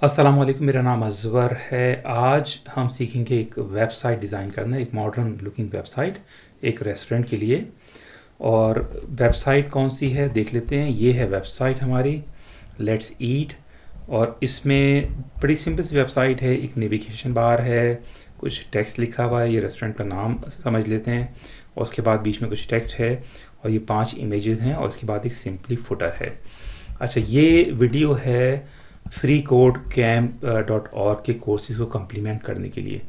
अस्सलाम वालेकुम, मेरा नाम अज़वर है। आज हम सीखेंगे एक वेबसाइट डिज़ाइन करना, एक मॉडर्न लुकिंग वेबसाइट एक रेस्टोरेंट के लिए। और वेबसाइट कौन सी है देख लेते हैं। ये है वेबसाइट हमारी, लेट्स ईट। और इसमें बड़ी सिंपल सी वेबसाइट है। एक नेविगेशन बार है, कुछ टेक्स्ट लिखा हुआ है, ये रेस्टोरेंट का नाम समझ लेते हैं। और उसके बाद बीच में कुछ टेक्स्ट है और ये 5 इमेजेस हैं और उसके बाद एक सिंपली फुटर है। अच्छा, ये वीडियो है फ्री कोड camp.org के कोर्सेज़ को कम्प्लीमेंट करने के लिए।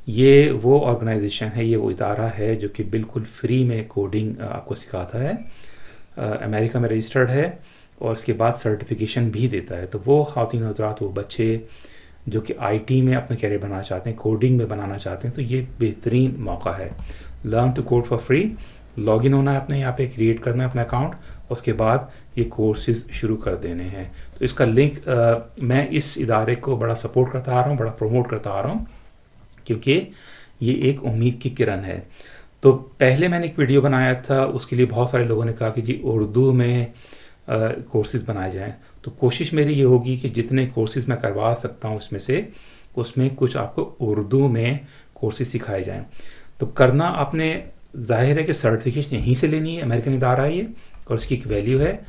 ये वो ऑर्गेनाइजेशन है, ये वो इदारा है जो कि बिल्कुल फ्री में कोडिंग आपको सिखाता है। अमेरिका में रजिस्टर्ड है और इसके बाद सर्टिफिकेशन भी देता है। तो वो ख़वातीन हज़रात, वो बच्चे जो कि आईटी में अपना कैरियर बनाना चाहते हैं, कोडिंग में बनाना चाहते हैं, तो ये बेहतरीन मौका है। Learn to code for free. Login होना है अपने यहाँ पे, क्रिएट करना है अपना अकाउंट, उसके बाद ये कोर्सेज़ शुरू कर देने हैं। तो इसका लिंक मैं इस इदारे को बड़ा सपोर्ट करता आ रहा हूँ, बड़ा प्रमोट करता आ रहा हूँ, क्योंकि ये एक उम्मीद की किरण है। तो पहले मैंने एक वीडियो बनाया था, उसके लिए बहुत सारे लोगों ने कहा कि जी उर्दू में कोर्सेज़ बनाए जाएँ। तो कोशिश मेरी ये होगी कि जितने कोर्सेज़ मैं करवा सकता हूँ उसमें से, उसमें कुछ आपको उर्दू में कोर्सेज़ सिखाए जाएँ। तो करना आपने, ज़ाहिर है कि सर्टिफिकेशन यहीं से लेनी है, अमेरिकन इदारा है ये, और उसकी एक वैल्यू है।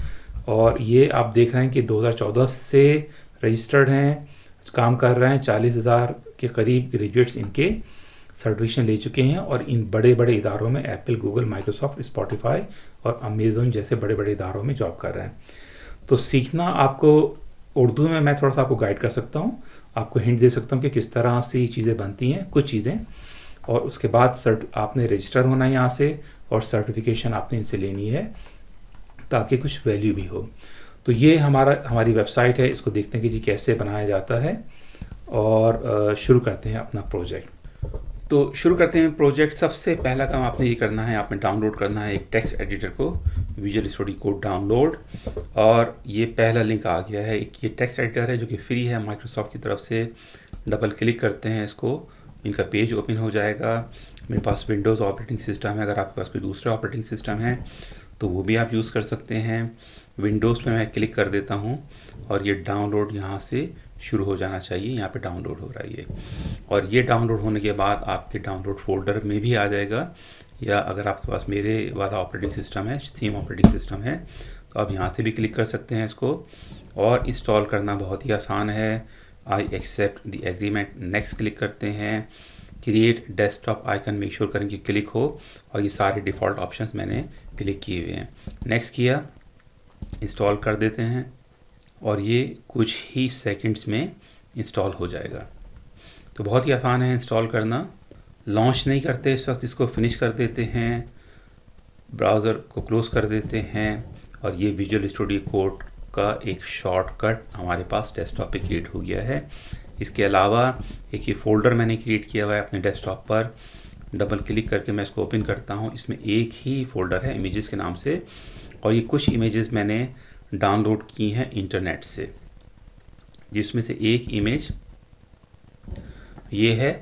और ये आप देख रहे हैं कि 2014 से रजिस्टर्ड हैं, काम कर रहे हैं। 40,000 के करीब ग्रेजुएट्स इनके सर्टिफिकेशन ले चुके हैं और इन बड़े बड़े इदारों में एप्पल, गूगल, माइक्रोसॉफ्ट, स्पॉटिफाई और अमेज़न जैसे बड़े बड़े इदारों में जॉब कर रहे हैं। तो सीखना आपको उर्दू में, मैं थोड़ा सा आपको गाइड कर सकता हूँ, आपको हिंट दे सकता हूँ कि किस तरह से ये चीज़ें बनती हैं, कुछ चीज़ें। और उसके बाद आपने रजिस्टर होना है यहाँ से और सर्टिफिकेशन आपने इनसे लेनी है ताकि कुछ वैल्यू भी हो। तो ये हमारी वेबसाइट है, इसको देखते हैं कि जी कैसे बनाया जाता है। और शुरू करते हैं अपना प्रोजेक्ट। तो शुरू करते हैं प्रोजेक्ट। सबसे पहला काम आपने ये करना है, आपने डाउनलोड करना है एक टेक्स्ट एडिटर को, विजुअल स्टूडियो कोड डाउनलोड। और ये पहला लिंक आ गया है। एक ये टेक्स्ट एडिटर है जो कि फ्री है माइक्रोसॉफ्ट की तरफ से। डबल क्लिक करते हैं इसको, इनका पेज ओपन हो जाएगा। मेरे पास विंडोज़ ऑपरेटिंग सिस्टम है, अगर आपके पास कोई दूसरा ऑपरेटिंग सिस्टम है तो वो भी आप यूज़ कर सकते हैं। विंडोज़ पे मैं क्लिक कर देता हूँ और ये डाउनलोड यहाँ से शुरू हो जाना चाहिए। यहाँ पे डाउनलोड हो रहा है ये, और ये डाउनलोड होने के बाद आपके डाउनलोड फोल्डर में भी आ जाएगा। या अगर आपके पास मेरे वाला ऑपरेटिंग सिस्टम है, सेम ऑपरेटिंग सिस्टम है, तो आप यहाँ से भी क्लिक कर सकते हैं इसको। और इंस्टॉल करना बहुत ही आसान है। I accept the agreement, next click करते हैं। Create desktop icon make sure करें कि क्लिक हो, और ये सारे डिफ़ॉल्ट ऑप्शंस मैंने क्लिक किए हुए हैं। नेक्स्ट किया, इंस्टॉल कर देते हैं और ये कुछ ही सेकंड्स में इंस्टॉल हो जाएगा। तो बहुत ही आसान है इंस्टॉल करना। लॉन्च नहीं करते इस वक्त, इसको फिनिश कर देते हैं, ब्राउज़र को क्लोज़ कर देते हैं। और ये विजुअल स्टूडियो कोड का एक शॉर्टकट हमारे पास डेस्कटॉप पे क्रिएट हो गया है। इसके अलावा एक ये फ़ोल्डर मैंने क्रिएट किया हुआ है अपने डेस्कटॉप पर। डबल क्लिक करके मैं इसको ओपन करता हूँ। इसमें एक ही फ़ोल्डर है इमेजेस के नाम से, और ये कुछ इमेजेस मैंने डाउनलोड की हैं इंटरनेट से, जिसमें से एक इमेज ये है।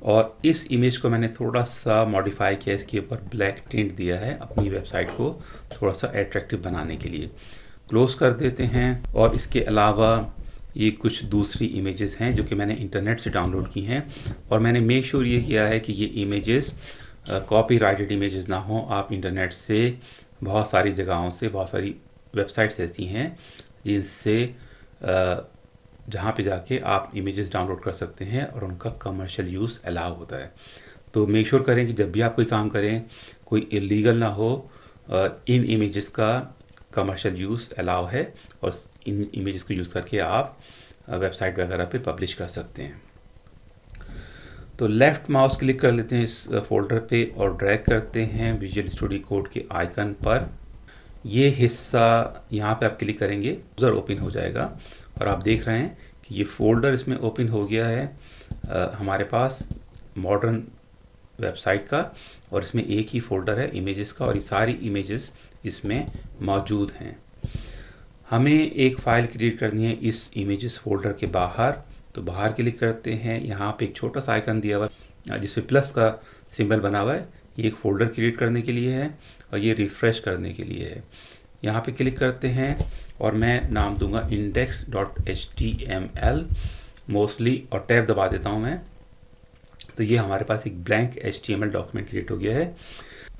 और इस इमेज को मैंने थोड़ा सा मॉडिफाई किया, इसके ऊपर ब्लैक टिंट दिया है अपनी वेबसाइट को थोड़ा सा अट्रैक्टिव बनाने के लिए। क्लोज़ कर देते हैं। और इसके अलावा ये कुछ दूसरी इमेजेस हैं जो कि मैंने इंटरनेट से डाउनलोड की हैं, और मैंने मेक श्योर ये किया है कि ये इमेजेस कॉपीराइटेड इमेजेस ना हो। आप इंटरनेट से बहुत सारी जगहों से, बहुत सारी वेबसाइट्स ऐसी हैं जिनसे जहाँ पे जाके आप इमेजेस डाउनलोड कर सकते हैं और उनका कमर्शियल यूज़ अलाउ होता है। तो मेक श्योर करें कि जब भी आप कोई काम करें कोई इलीगल ना हो। इन इमेजेस का कमर्शियल यूज़ अलाउ है और इन इमेजेस को यूज़ करके आप वेबसाइट वगैरह पे पब्लिश कर सकते हैं। तो लेफ़्ट माउस क्लिक कर लेते हैं इस फोल्डर पे और ड्रैग करते हैं विजुअल स्टूडियो कोड के आइकन पर। ये हिस्सा यहाँ पे आप क्लिक करेंगे, ब्राउज़र ओपन हो जाएगा और आप देख रहे हैं कि ये फ़ोल्डर इसमें ओपन हो गया है हमारे पास मॉडर्न वेबसाइट का। और इसमें एक ही फ़ोल्डर है इमेजेस का, और ये सारी इमेजेस इसमें मौजूद हैं। हमें एक फ़ाइल क्रिएट करनी है इस इमेजेस फ़ोल्डर के बाहर। तो बाहर क्लिक करते हैं, यहाँ पे एक छोटा सा आइकन दिया हुआ है जिसपे प्लस का सिंबल बना हुआ है। ये एक फ़ोल्डर क्रिएट करने के लिए है और ये रिफ़्रेश करने के लिए है। यहाँ पे क्लिक करते हैं और मैं नाम दूंगा index.html मोस्टली, और टैब दबा देता हूँ मैं। तो ये हमारे पास एक ब्लैंक HTML डॉक्यूमेंट क्रिएट हो गया है।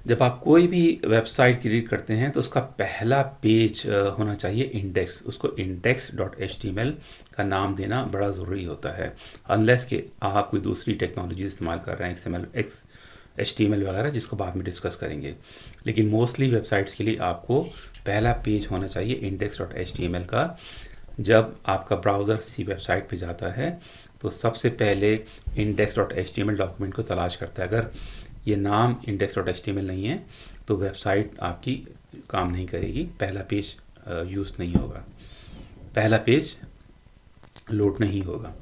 जब आप कोई भी वेबसाइट क्रिएट करते हैं तो उसका पहला पेज होना चाहिए इंडेक्स। उसको index.html का नाम देना बड़ा ज़रूरी होता है, अनलेस कि आप कोई दूसरी टेक्नोलॉजी इस्तेमाल कर रहे हैं, HTML वगैरह, जिसको बाद में डिस्कस करेंगे। लेकिन मोस्टली वेबसाइट्स के लिए आपको पहला पेज होना चाहिए index.html का। जब आपका ब्राउज़र किसी वेबसाइट पे जाता है तो सबसे पहले index.html डॉक्यूमेंट को तलाश करता है। अगर ये नाम index.html नहीं है तो वेबसाइट आपकी काम नहीं करेगी, पहला पेज यूज़ नहीं होगा, पहला पेज लोड नहीं होगा।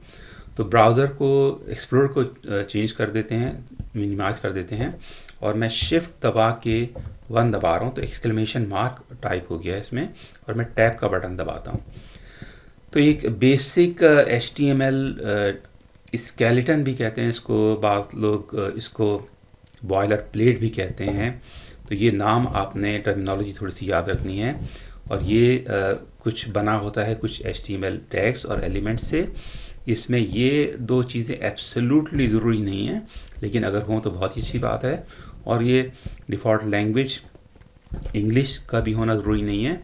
तो ब्राउज़र को, एक्सप्लोरर को चेंज कर देते हैं, मिनिमाइज कर देते हैं, और मैं शिफ्ट दबा के 1 दबा रहा हूँ तो एक्सक्लेमेशन मार्क टाइप हो गया है इसमें, और मैं टैब का बटन दबाता हूँ। तो एक बेसिक HTML स्केलेटन भी कहते हैं इसको, बाद लोग इसको बॉयलर प्लेट भी कहते हैं। तो ये नाम आपने, टर्मिनोलॉजी थोड़ी सी याद रखनी है। और ये कुछ बना होता है कुछ HTML टैग्स और एलिमेंट्स से। इसमें ये दो चीज़ें एब्सोल्युटली ज़रूरी नहीं है, लेकिन अगर हों तो बहुत ही अच्छी बात है। और ये डिफ़ॉल्ट लैंग्वेज इंग्लिश का भी होना ज़रूरी नहीं है।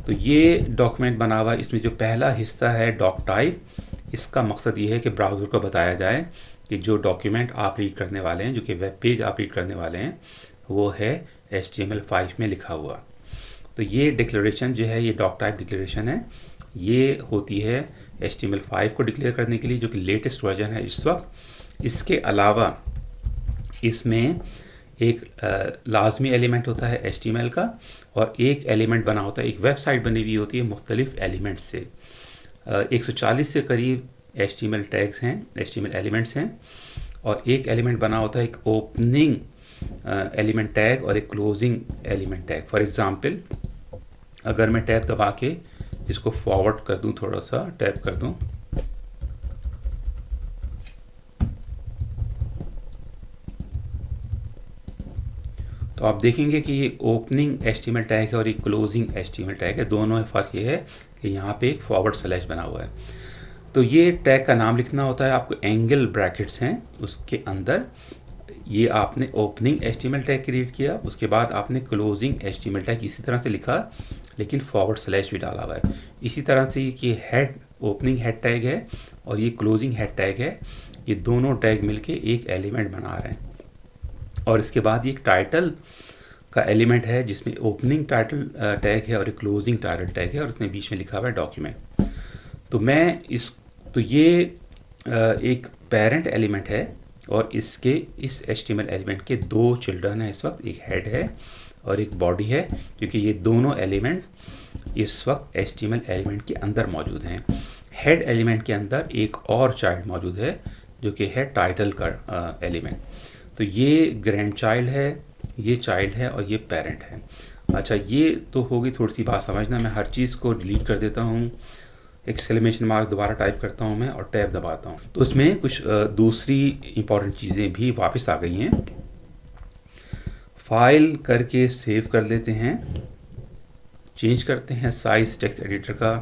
तो ये डॉक्यूमेंट बना हुआ, इसमें जो पहला हिस्सा है डॉक टाइप, इसका मकसद ये है कि ब्राउज़र को बताया जाए कि जो डॉक्यूमेंट आप रीड करने वाले हैं, जो कि वेब पेज आप रीड करने वाले हैं, वो है HTML5 में लिखा हुआ। तो ये डिक्लेरेशन जो है, ये डॉक टाइप डिक्लेरेशन है, ये होती है HTML5 को डिक्लेयर करने के लिए, जो कि लेटेस्ट वर्जन है इस वक्त। इसके अलावा इसमें एक लाजमी एलिमेंट होता है HTML का, और एक एलिमेंट बना होता है, एक वेबसाइट बनी हुई होती है मुख्तलिफ एलिमेंट्स से। 140 से करीब HTML टैग्स हैं, HTML एलिमेंट्स हैं, और एक एलिमेंट बना होता है एक ओपनिंग एलिमेंट टैग और एक closing element tag. For example, अगर मैं टैब दबा के इसको फॉरवर्ड कर दूं, थोड़ा सा टैप कर दूं, तो आप देखेंगे कि ये ओपनिंग HTML टैग है और ये क्लोजिंग HTML टैग है। दोनों में फ़र्क ये है कि यहाँ पे एक फॉरवर्ड स्लैश बना हुआ है। तो ये टैग का नाम लिखना होता है आपको, एंगल ब्रैकेट्स हैं उसके अंदर। ये आपने ओपनिंग HTML टैग क्रिएट किया, उसके बाद आपने क्लोजिंग HTML टैग इसी तरह से लिखा, लेकिन फॉरवर्ड स्लैश भी डाला हुआ है। इसी तरह से ये हेड, ओपनिंग हेड टैग है और ये क्लोजिंग हेड टैग है, ये दोनों टैग मिलके एक एलिमेंट बना रहे हैं। और इसके बाद ये एक टाइटल का एलिमेंट है जिसमें ओपनिंग टाइटल टैग है और एक क्लोजिंग टाइटल टैग है, और उसमें बीच में लिखा हुआ है डॉक्यूमेंट। तो ये एक पेरेंट एलिमेंट है, और इस HTML एलिमेंट के 2 चिल्ड्रन हैं इस वक्त, एक हेड है और एक बॉडी है, क्योंकि ये दोनों एलिमेंट इस वक्त HTML एलिमेंट के अंदर मौजूद हैं। हेड एलिमेंट के अंदर एक और चाइल्ड मौजूद है जो कि है टाइटल का एलिमेंट। तो ये ग्रैंड चाइल्ड है, ये चाइल्ड है और ये पेरेंट है। अच्छा, ये तो होगी थोड़ी सी बात समझना। मैं हर चीज़ को डिलीट कर देता हूँ, एक्सक्लेमेशन मार्क दोबारा टाइप करता हूँ मैं और टैब दबाता हूँ, तो उसमें कुछ दूसरी इंपॉर्टेंट चीज़ें भी वापस आ गई हैं। फाइल करके सेव कर लेते हैं, चेंज करते हैं साइज टेक्स्ट एडिटर का,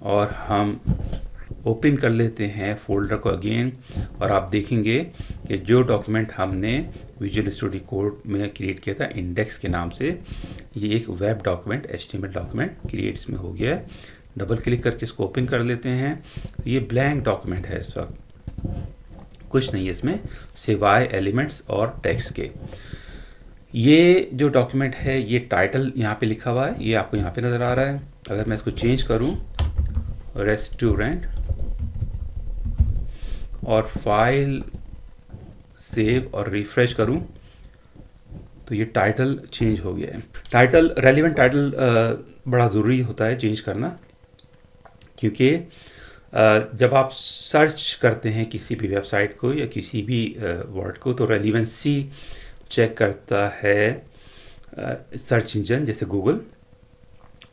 और हम ओपन कर लेते हैं फोल्डर को अगेन। और आप देखेंगे कि जो डॉक्यूमेंट हमने विजुअल स्टूडियो कोड में क्रिएट किया था इंडेक्स के नाम से, ये एक web document HTML document create इसमें हो गया है। डबल क्लिक करके इसको ओपन कर लेते हैं। ये ब्लैंक डॉक्यूमेंट है, इस वक्त कुछ नहीं है इसमें सिवाय एलिमेंट्स और टेक्स्ट के। ये जो डॉक्यूमेंट है, ये टाइटल यहाँ पे लिखा हुआ है, ये आपको यहाँ पे नज़र आ रहा है। अगर मैं इसको चेंज करूँ रेस्टोरेंट और फाइल सेव और रिफ्रेश करूं, तो ये टाइटल चेंज हो गया है। टाइटल, रेलिवेंट टाइटल बड़ा ज़रूरी होता है चेंज करना, क्योंकि जब आप सर्च करते हैं किसी भी वेबसाइट को या किसी भी वर्ड को, तो रेलिवेंसी चेक करता है सर्च इंजन जैसे गूगल,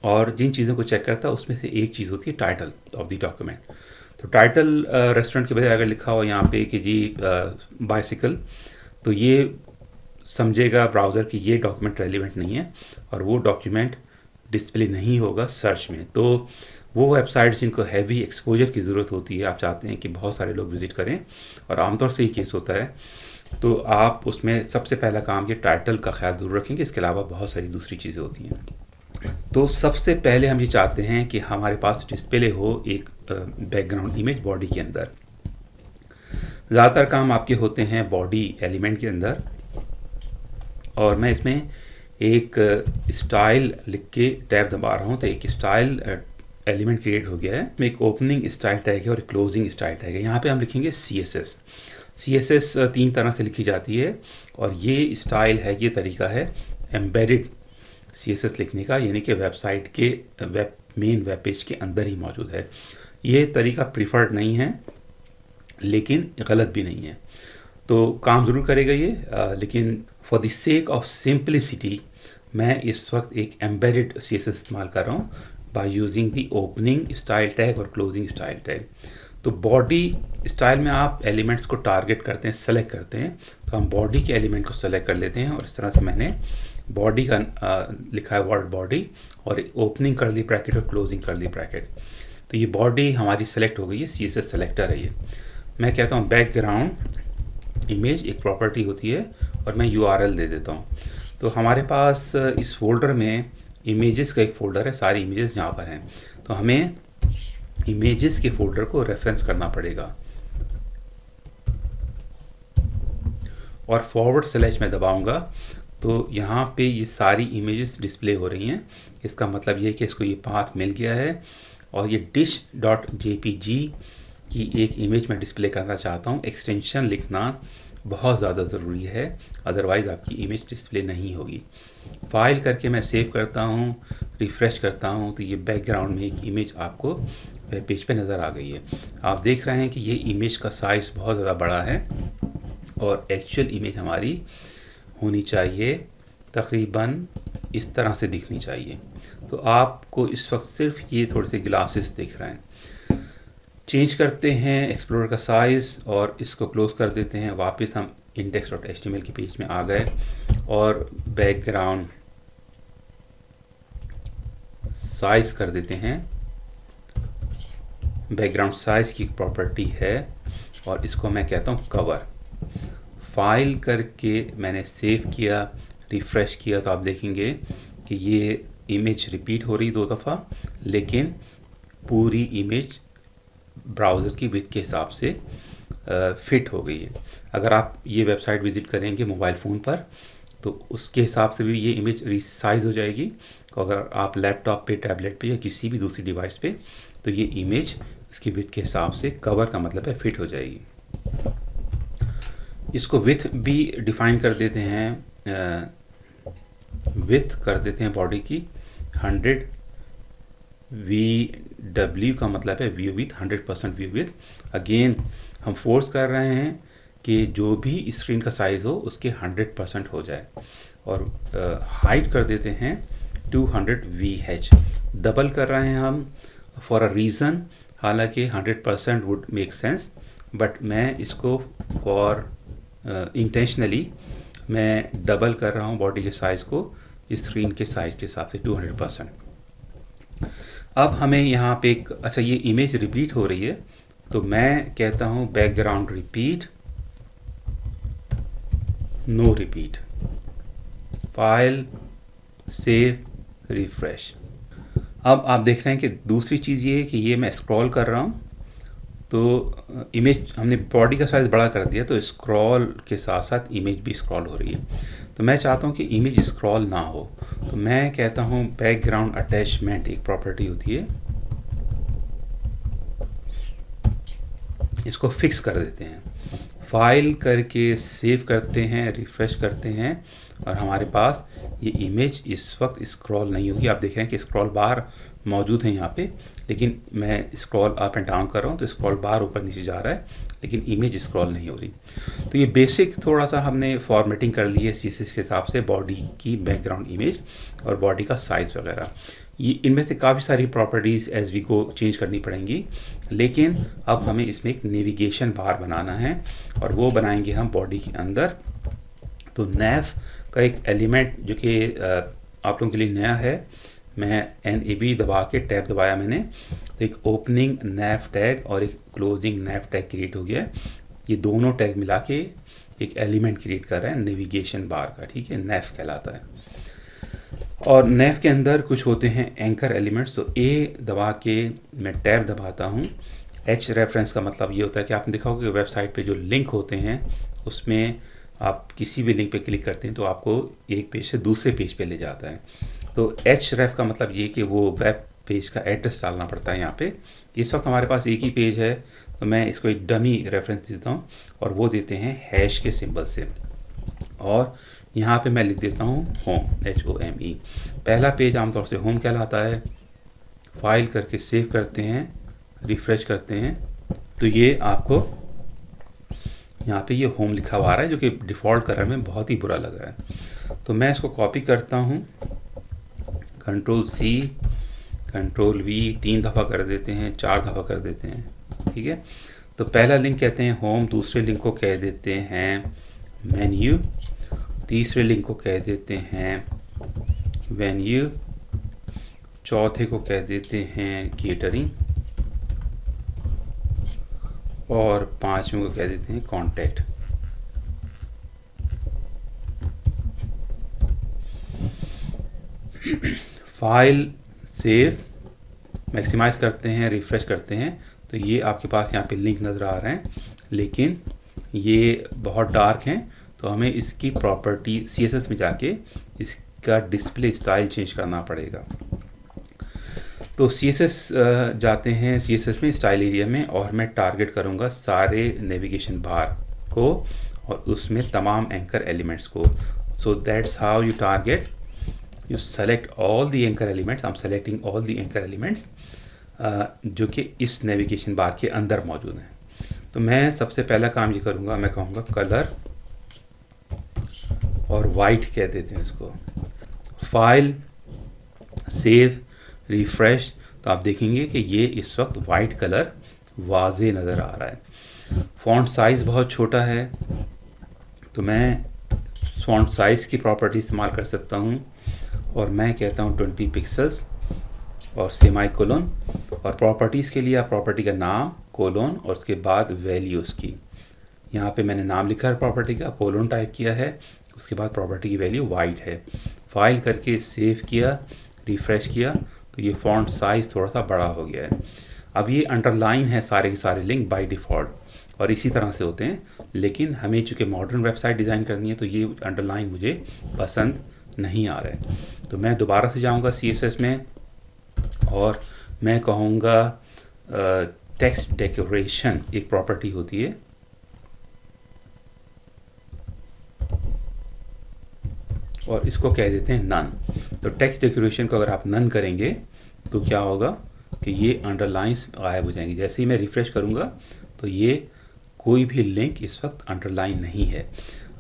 और जिन चीज़ों को चेक करता है उसमें से एक चीज़ होती है टाइटल ऑफ द डॉक्यूमेंट। तो टाइटल रेस्टोरेंट के बजाय अगर लिखा हो यहाँ पे कि जी बाइसिकल, तो ये समझेगा ब्राउज़र कि ये डॉक्यूमेंट रेलिवेंट नहीं है, और वो डॉक्यूमेंट डिस्प्ले नहीं होगा सर्च में। तो वो वेबसाइट्स जिनको हैवी एक्सपोजर की ज़रूरत होती है, आप चाहते हैं कि बहुत सारे लोग विज़िट करें, और आमतौर से ये केस होता है, तो आप उसमें सबसे पहला काम ये टाइटल का ख्याल ज़रूर रखेंगे। इसके अलावा बहुत सारी दूसरी चीज़ें होती हैं। तो सबसे पहले हम ये चाहते हैं कि हमारे पास डिस्प्ले हो एक बैकग्राउंड इमेज बॉडी के अंदर। ज़्यादातर काम आपके होते हैं बॉडी एलिमेंट के अंदर, और मैं इसमें एक स्टाइल लिख के टैब दबा रहा हूँ, तो एक स्टाइल एलिमेंट क्रिएट हो गया है। इसमें एक ओपनिंग स्टाइल टैग है और एक क्लोजिंग स्टाइल टैग है। यहाँ पे हम लिखेंगे CSS। CSS 3 तरह से लिखी जाती है, और ये स्टाइल है, ये तरीका है एम्बेडेड CSS लिखने का, यानी कि वेबसाइट के मेन वेब पेज के अंदर ही मौजूद है। ये तरीका प्रीफर्ड नहीं है, लेकिन गलत भी नहीं है, तो काम ज़रूर करेगा ये। लेकिन for the sake of simplicity मैं इस वक्त एक एम्बेडेड CSS इस्तेमाल कर रहा हूँ by using the opening style tag और क्लोजिंग स्टाइल टैग। तो बॉडी स्टाइल में आप एलिमेंट्स को टारगेट करते हैं, सेलेक्ट करते हैं, तो हम बॉडी के एलिमेंट को सेलेक्ट कर लेते हैं, और इस तरह से मैंने बॉडी का लिखा है वर्ड बॉडी, और ओपनिंग कर ली ब्रैकेट और क्लोजिंग कर ली ब्रैकेट। तो ये बॉडी हमारी सेलेक्ट हो गई है, CSS सेलेक्टर है ये। मैं कहता हूँ बैकग्राउंड इमेज एक प्रॉपर्टी होती है, और मैं URL दे देता हूँ। तो हमारे पास इस फोल्डर में इमेजेस का एक फ़ोल्डर है, सारी इमेजेस यहाँ पर हैं, तो हमें इमेजेस के फोल्डर को रेफरेंस करना पड़ेगा, और फॉरवर्ड स्लैश में दबाऊंगा तो यहाँ पे ये सारी इमेजेस डिस्प्ले हो रही हैं। इसका मतलब ये है कि इसको ये पाथ मिल गया है, और ये dish.jpg की एक इमेज मैं डिस्प्ले करना चाहता हूँ। एक्सटेंशन लिखना बहुत ज़्यादा ज़रूरी है, अदरवाइज़ आपकी इमेज डिस्प्ले नहीं होगी। फाइल करके मैं सेव करता हूँ, रिफ़्रेश करता हूँ, तो ये बैकग्राउंड में एक इमेज आपको वेब पेज पे नज़र आ गई है। आप देख रहे हैं कि ये इमेज का साइज़ बहुत ज़्यादा बड़ा है, और एक्चुअल इमेज हमारी होनी चाहिए तकरीबन इस तरह से दिखनी चाहिए। तो आपको इस वक्त सिर्फ ये थोड़े से ग्लासेस दिख रहे हैं। चेंज करते हैं एक्सप्लोरर का साइज़, और इसको क्लोज कर देते हैं। वापस हम index.html के पेज में आ गए, और बैकग्राउंड साइज़ कर देते हैं। बैकग्राउंड साइज़ की प्रॉपर्टी है, और इसको मैं कहता हूँ कवर। फाइल करके मैंने सेव किया, रिफ़्रेश किया, तो आप देखेंगे कि ये इमेज रिपीट हो रही 2 दफ़ा, लेकिन पूरी इमेज ब्राउज़र की विड्थ के हिसाब से फिट हो गई है। अगर आप ये वेबसाइट विज़िट करेंगे मोबाइल फ़ोन पर, तो उसके हिसाब से भी ये इमेज रीसाइज़ हो जाएगी। अगर आप लैपटॉप पे, टैबलेट पे, या किसी भी दूसरी डिवाइस पे, तो ये इमेज इसकी विड्थ के हिसाब से, कवर का मतलब है फिट हो जाएगी। इसको विड्थ भी डिफ़ाइन कर देते हैं, विड्थ कर देते हैं बॉडी की 100 VW का मतलब है view width, 100% view width. Again हम फोर्स कर रहे हैं कि जो भी स्क्रीन का साइज़ हो उसके 100% हो जाए, और हाइट कर देते हैं 200 VH। डबल कर रहे हैं हम फॉर अ रीज़न, हालांकि 100% वुड मेक सेंस, बट मैं इसको फॉर इंटेंशनली मैं डबल कर रहा हूँ बॉडी के साइज़ को स्क्रीन के साइज़ के हिसाब से 200%। अब हमें यहाँ पे एक, अच्छा ये इमेज रिपीट हो रही है, तो मैं कहता हूँ background repeat, no repeat. File, save, refresh. अब आप देख रहे हैं कि दूसरी चीज़ ये है कि ये मैं स्क्रॉल कर रहा हूँ, तो इमेज हमने बॉडी का साइज़ बड़ा कर दिया, तो स्क्रॉल के साथ साथ इमेज भी स्क्रॉल हो रही है। तो मैं चाहता हूँ कि इमेज स्क्रॉल ना हो, तो मैं कहता हूँ बैकग्राउंड अटैचमेंट एक प्रॉपर्टी होती है, इसको फिक्स कर देते हैं। फाइल करके सेव करते हैं, रिफ़्रेश करते हैं, और हमारे पास ये इमेज इस वक्त स्क्रॉल नहीं होगी। आप देख रहे हैं कि स्क्रॉल बार मौजूद है यहाँ पे, लेकिन मैं स्क्रॉल अप एंड डाउन कर रहा हूँ तो स्क्रॉल बार ऊपर नीचे जा रहा है, लेकिन इमेज स्क्रॉल नहीं हो रही। तो ये बेसिक थोड़ा सा हमने फॉर्मेटिंग कर ली है CSS के हिसाब से, बॉडी की बैकग्राउंड इमेज और बॉडी का साइज़ वगैरह। ये इनमें से काफ़ी सारी properties as we go change करनी पड़ेंगी, लेकिन अब हमें इसमें एक नेविगेशन बार बनाना है, और वो बनाएंगे हम बॉडी के अंदर। तो नैव का एक एलिमेंट जो कि आप लोगों के लिए नया है, मैं NAB दबा के टैब दबाया मैंने, तो एक ओपनिंग नैव टैग और एक क्लोजिंग नैव टैग क्रिएट हो गया। ये दोनों टैग मिला के एक एलिमेंट क्रिएट कर रहा है नेविगेशन बार का, ठीक है, नैव कहलाता है। और नैव के अंदर कुछ होते हैं एंकर एलिमेंट्स। तो ए दबा के मैं टैब दबाता हूँ। एच रेफरेंस का मतलब ये होता है कि आपने देखा होगा कि वेबसाइट पे जो लिंक होते हैं उसमें आप किसी भी लिंक पे क्लिक करते हैं तो आपको एक पेज से दूसरे पेज पे ले जाता है। तो एच रेफ का मतलब ये कि वो वेब पेज का एड्रेस डालना पड़ता है यहाँ पे। इस वक्त हमारे पास एक ही पेज है, तो मैं इसको एक डमी रेफरेंस देता हूँ और वो देते हैं हैश के सिंबल से। और यहाँ पे मैं लिख देता हूँ होम, HOME। पहला पेज आमतौर से होम कहलाता है। फाइल करके सेव करते हैं, रिफ्रेश करते हैं, तो ये आपको यहाँ पे ये होम लिखा हुआ आ रहा है, जो कि डिफ़ॉल्ट कलर में बहुत ही बुरा लग रहा है। तो मैं इसको कॉपी करता हूँ, Ctrl+C, Ctrl+V 3 दफ़ा कर देते हैं, 4 दफ़ा कर देते हैं, ठीक है। तो पहला लिंक कहते हैं होम, दूसरे लिंक को कह देते हैं मेन्यू, तीसरे लिंक को कह देते हैं वेन्यू, चौथे को कह देते हैं केटरिंग और पांचवें को कह देते हैं कॉन्टैक्ट। फाइल सेव, मैक्सिमाइज करते हैं, रिफ्रेश करते हैं, तो ये आपके पास यहाँ पे लिंक नज़र आ रहे हैं, लेकिन ये बहुत डार्क हैं। तो हमें इसकी प्रॉपर्टी CSS में जाके इसका डिस्प्ले स्टाइल चेंज करना पड़ेगा। तो CSS जाते हैं, CSS में स्टाइल एरिया में, और मैं टारगेट करूँगा सारे नेविगेशन बार को और उसमें तमाम एंकर एलिमेंट्स को। So that's how you target, you select all the anchor elements। I'm selecting all the anchor elements जो कि इस नेविगेशन बार के अंदर मौजूद हैं। तो मैं सबसे पहला काम ये करूँगा, मैं कहूँगा कलर और वाइट कह देते हैं इसको। फाइल सेव रिफ्रेश, तो आप देखेंगे कि ये इस वक्त वाइट कलर वाज़े नज़र आ रहा है। फॉन्ट साइज़ बहुत छोटा है, तो मैं फॉन्ट साइज़ की प्रॉपर्टी इस्तेमाल कर सकता हूँ और मैं कहता हूँ 20 पिक्सल्स और सेमाई कोलोन। और प्रॉपर्टीज़ के लिए आप प्रॉपर्टी का नाम कोलोन और उसके बाद वैल्यूज़ की, यहाँ पे मैंने नाम लिखा है प्रॉपर्टी का, कोलोन टाइप किया है, उसके बाद प्रॉपर्टी की वैल्यू वाइट है। फाइल करके सेव किया, रिफ़्रेश किया, तो ये फॉन्ट साइज़ थोड़ा सा बड़ा हो गया है। अब ये अंडरलाइन है सारे के सारे लिंक बाय डिफ़ॉल्ट, और इसी तरह से होते हैं, लेकिन हमें चूँकि मॉडर्न वेबसाइट डिज़ाइन करनी है तो ये अंडरलाइन मुझे पसंद नहीं आ रहा है। तो मैं दोबारा से जाऊंगा CSS में और मैं कहूँगा टेक्स्ट डेकोरेशन एक प्रॉपर्टी होती है, और इसको कह देते हैं नन। तो टेक्स्ट डेकोरेशन को अगर आप नन करेंगे तो क्या होगा कि ये अंडरलाइंस गायब हो जाएंगी। जैसे ही मैं रिफ़्रेश करूँगा तो ये कोई भी लिंक इस वक्त अंडरलाइन नहीं है।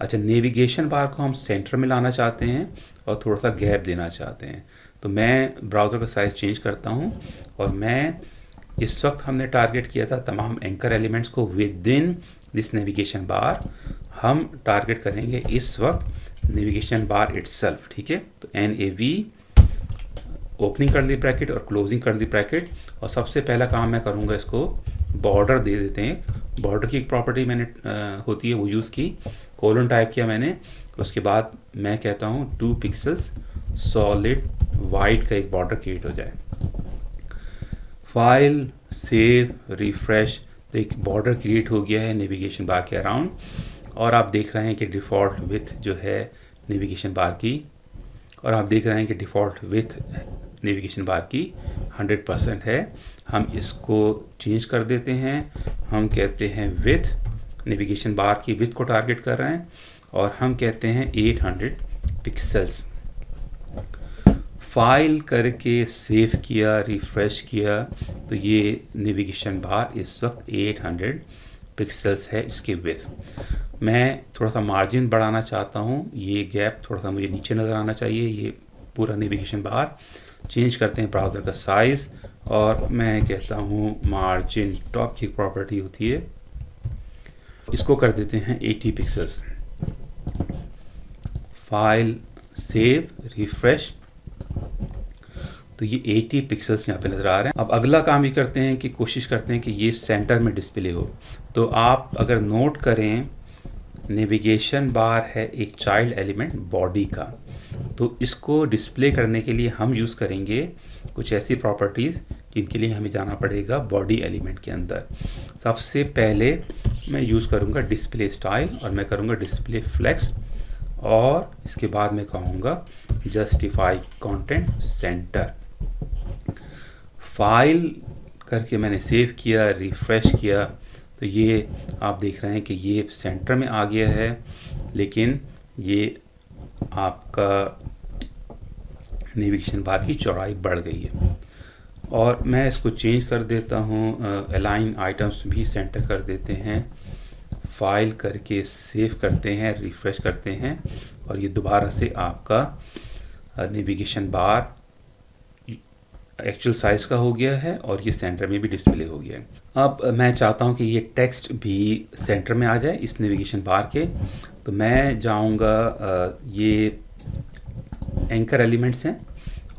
अच्छा, नेविगेशन बार को हम सेंटर में लाना चाहते हैं और थोड़ा सा गैप देना चाहते हैं, तो मैं ब्राउज़र का साइज़ चेंज करता हूं और मैं इस वक्त हमने टारगेट किया था तमाम एंकर एलिमेंट्स को with in this navigation bar. हम टारगेट करेंगे इस वक्त नेविगेशन बार इटसेल्फ, ठीक है। तो NAV ओपनिंग कर दी ब्रैकेट और क्लोजिंग कर दी ब्रैकेट, और सबसे पहला काम मैं करूँगा इसको बॉर्डर दे देते हैं। बॉर्डर की एक प्रॉपर्टी मैंने होती है वो यूज़ की, कोलन टाइप किया मैंने, उसके बाद मैं कहता हूँ 2 पिक्सल्स सॉलिड वाइट का एक बॉर्डर क्रिएट हो जाए। फाइल सेव रिफ्रेश, तो एक बॉर्डर क्रिएट हो गया है नेविगेशन बार के अराउंड, और आप देख रहे हैं कि डिफ़ॉल्ट विथ जो है नेविगेशन बार की, और आप देख रहे हैं कि डिफ़ॉल्ट विथ नेविगेशन बार की 100% है। हम इसको चेंज कर देते हैं, हम कहते हैं विथ, नेविगेशन बार की विथ को टारगेट कर रहे हैं, और हम कहते हैं 800 पिक्सल्स। फाइल करके सेव किया, रिफ़्रेश किया, तो ये नेविगेशन बार इस वक्त 800 पिक्सल्स है इसके विथ। मैं थोड़ा सा मार्जिन बढ़ाना चाहता हूँ, ये गैप थोड़ा सा मुझे नीचे नज़र आना चाहिए, ये पूरा नेविगेशन बार। चेंज करते हैं ब्राउज़र का साइज़, और मैं कहता हूँ मार्जिन टॉप की प्रॉपर्टी होती है, इसको कर देते हैं 80 पिक्सल्स। फाइल सेव रिफ्रेश, तो ये 80 पिक्सल्स यहाँ पे नज़र आ रहे हैं। अब अगला काम ये करते हैं कि कोशिश करते हैं कि ये सेंटर में डिस्प्ले हो। तो आप अगर नोट करें, नेविगेशन बार है एक चाइल्ड एलिमेंट बॉडी का, तो इसको डिस्प्ले करने के लिए हम यूज़ करेंगे कुछ ऐसी प्रॉपर्टीज़ जिनके लिए हमें जाना पड़ेगा बॉडी एलिमेंट के अंदर। सबसे पहले मैं यूज़ करूँगा डिस्प्ले स्टाइल और मैं करूँगा डिस्प्ले फ्लेक्स, और इसके बाद मैं कहूँगा जस्टिफाई कंटेंट सेंटर। फाइल करके मैंने सेव किया, रिफ़्रेश किया, तो ये आप देख रहे हैं कि ये सेंटर में आ गया है, लेकिन ये आपका नेविगेशन बार की चौड़ाई बढ़ गई है। और मैं इसको चेंज कर देता हूँ, अलाइन आइटम्स भी सेंटर कर देते हैं, फाइल करके सेव करते हैं, रिफ़्रेश करते हैं, और ये दोबारा से आपका नेविगेशन बार एक्चुअल साइज़ का हो गया है और ये सेंटर में भी डिस्प्ले हो गया है। अब मैं चाहता हूँ कि ये टेक्स्ट भी सेंटर में आ जाए इस नेविगेशन बार के, तो मैं जाऊँगा, ये एंकर एलिमेंट्स हैं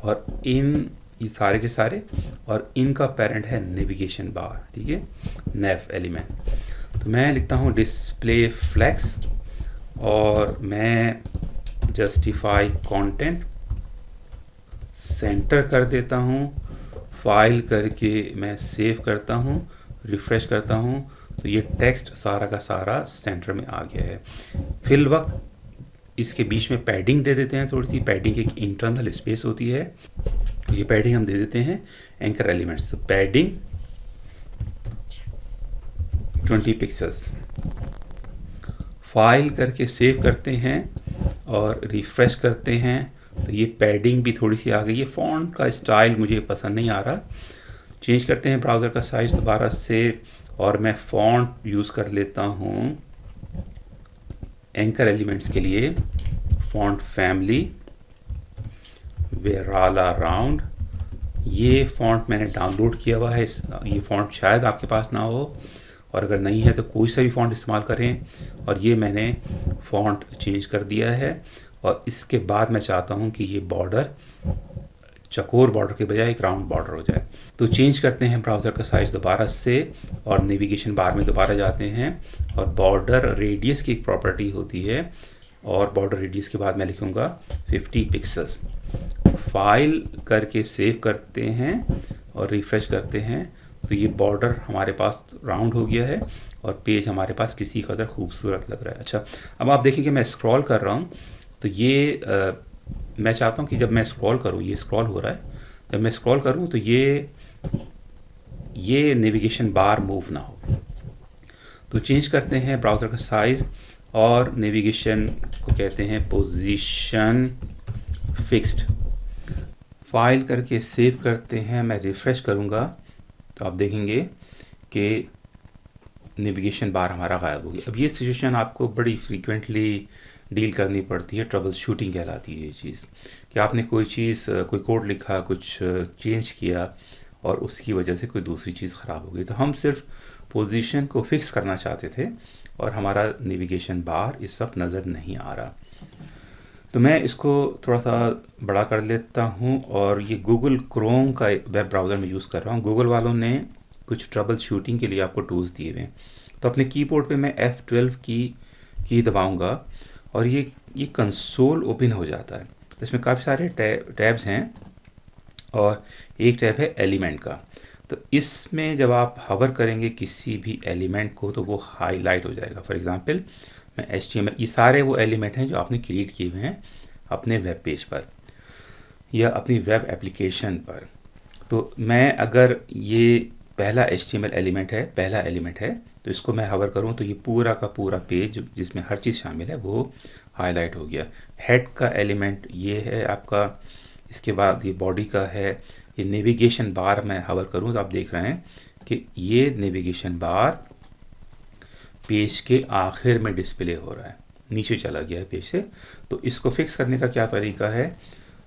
और ये सारे के सारे, और इनका पेरेंट है नेविगेशन बार, ठीक है, नेव एलिमेंट। तो मैं लिखता हूँ डिस्प्ले फ्लेक्स और मैं जस्टिफाई कंटेंट सेंटर कर देता हूँ, फाइल करके मैं सेव करता हूँ, रिफ़्रेश करता हूँ, तो ये टेक्स्ट सारा का सारा सेंटर में आ गया है। फिल वक्त इसके बीच में पैडिंग दे देते हैं, थोड़ी सी पैडिंग, एक इंटरनल स्पेस होती है, ये पैडिंग हम दे देते हैं anchor elements. Padding 20 pixels, file करके सेव करते हैं और रिफ़्रेश करते हैं, तो ये पैडिंग भी थोड़ी सी आ गई है। फ़ॉन्ट का स्टाइल मुझे पसंद नहीं आ रहा, चेंज करते हैं ब्राउज़र का साइज़ दोबारा से, और मैं फ़ॉन्ट यूज़ कर लेता हूँ एंकर एलिमेंट्स के लिए फ़ॉन्ट फैमिली वेराला राउंड। ये फ़ॉन्ट मैंने डाउनलोड किया हुआ है, ये फ़ॉन्ट शायद आपके पास ना हो, और अगर नहीं है तो कोई सा भी फ़ॉन्ट इस्तेमाल करें। और ये मैंने फ़ॉन्ट चेंज कर दिया है, और इसके बाद मैं चाहता हूँ कि ये बॉर्डर चकोर बॉर्डर के बजाय एक राउंड बॉर्डर हो जाए। तो चेंज करते हैं ब्राउज़र का साइज़ दोबारा से, और नेविगेशन बार में दोबारा जाते हैं, और बॉर्डर रेडियस की एक प्रॉपर्टी होती है, और बॉर्डर रेडियस के बाद मैं लिखूँगा 50 पिक्सल्स। फाइल करके सेव करते हैं और रिफ़्रेश करते हैं, तो ये बॉर्डर हमारे पास राउंड हो गया है और पेज हमारे पास किसी कदर खूबसूरत लग रहा है। अच्छा, अब आप देखें कि मैं स्क्रॉल कर रहा हूँ, तो ये मैं चाहता हूँ कि जब मैं स्क्रॉल करूँ, ये स्क्रॉल हो रहा है, जब मैं स्क्रॉल करूँ तो ये नेविगेशन बार मूव ना हो। तो चेंज करते हैं ब्राउज़र का साइज़, और नेविगेशन को कहते हैं पोजीशन फिक्स्ड। फाइल करके सेव करते हैं, मैं रिफ़्रेश करूँगा तो आप देखेंगे कि नेविगेशन बार हमारा गायब हो गया। अब ये सिचुएशन आपको बड़ी फ्रीक्वेंटली डील करनी पड़ती है, ट्रबल शूटिंग कहलाती है ये चीज़, कि आपने कोई चीज़, कोई कोड लिखा, कुछ चेंज किया और उसकी वजह से कोई दूसरी चीज़ ख़राब हो गई। तो हम सिर्फ पोजीशन को फिक्स करना चाहते थे और हमारा नेविगेशन बार इस वक्त नज़र नहीं आ रहा। तो मैं इसको थोड़ा सा बड़ा कर लेता हूँ, और ये गूगल क्रोम का वेब ब्राउज़र में यूज़ कर रहा हूँ। गूगल वालों ने कुछ ट्रबल शूटिंग के लिए आपको टूल्स दिए हुए हैं। तो अपने कीबोर्ड पे मैं F12 की दबाऊँगा और ये कंसोल ओपन हो जाता है। इसमें काफ़ी सारे टैब्स हैं और एक टैब है एलिमेंट का। तो इसमें जब आप हवर करेंगे किसी भी एलिमेंट को तो वो हाईलाइट हो जाएगा। फॉर एग्ज़ाम्पल मैं HTML, ये सारे वो एलिमेंट हैं जो आपने क्रिएट किए हुए हैं अपने वेब पेज पर या अपनी वेब एप्लीकेशन पर। तो मैं अगर ये पहला HTML एलिमेंट है, पहला एलिमेंट है, तो इसको मैं हवर करूं तो ये पूरा का पूरा पेज जिसमें हर चीज़ शामिल है वो हाईलाइट हो गया। हेड का एलिमेंट ये है आपका, इसके बाद ये बॉडी का है, ये नेविगेशन बार मैं हवर करूं तो आप देख रहे हैं कि ये नेविगेशन बार पेज के आखिर में डिस्प्ले हो रहा है, नीचे चला गया है पेज से। तो इसको फिक्स करने का क्या तरीका है,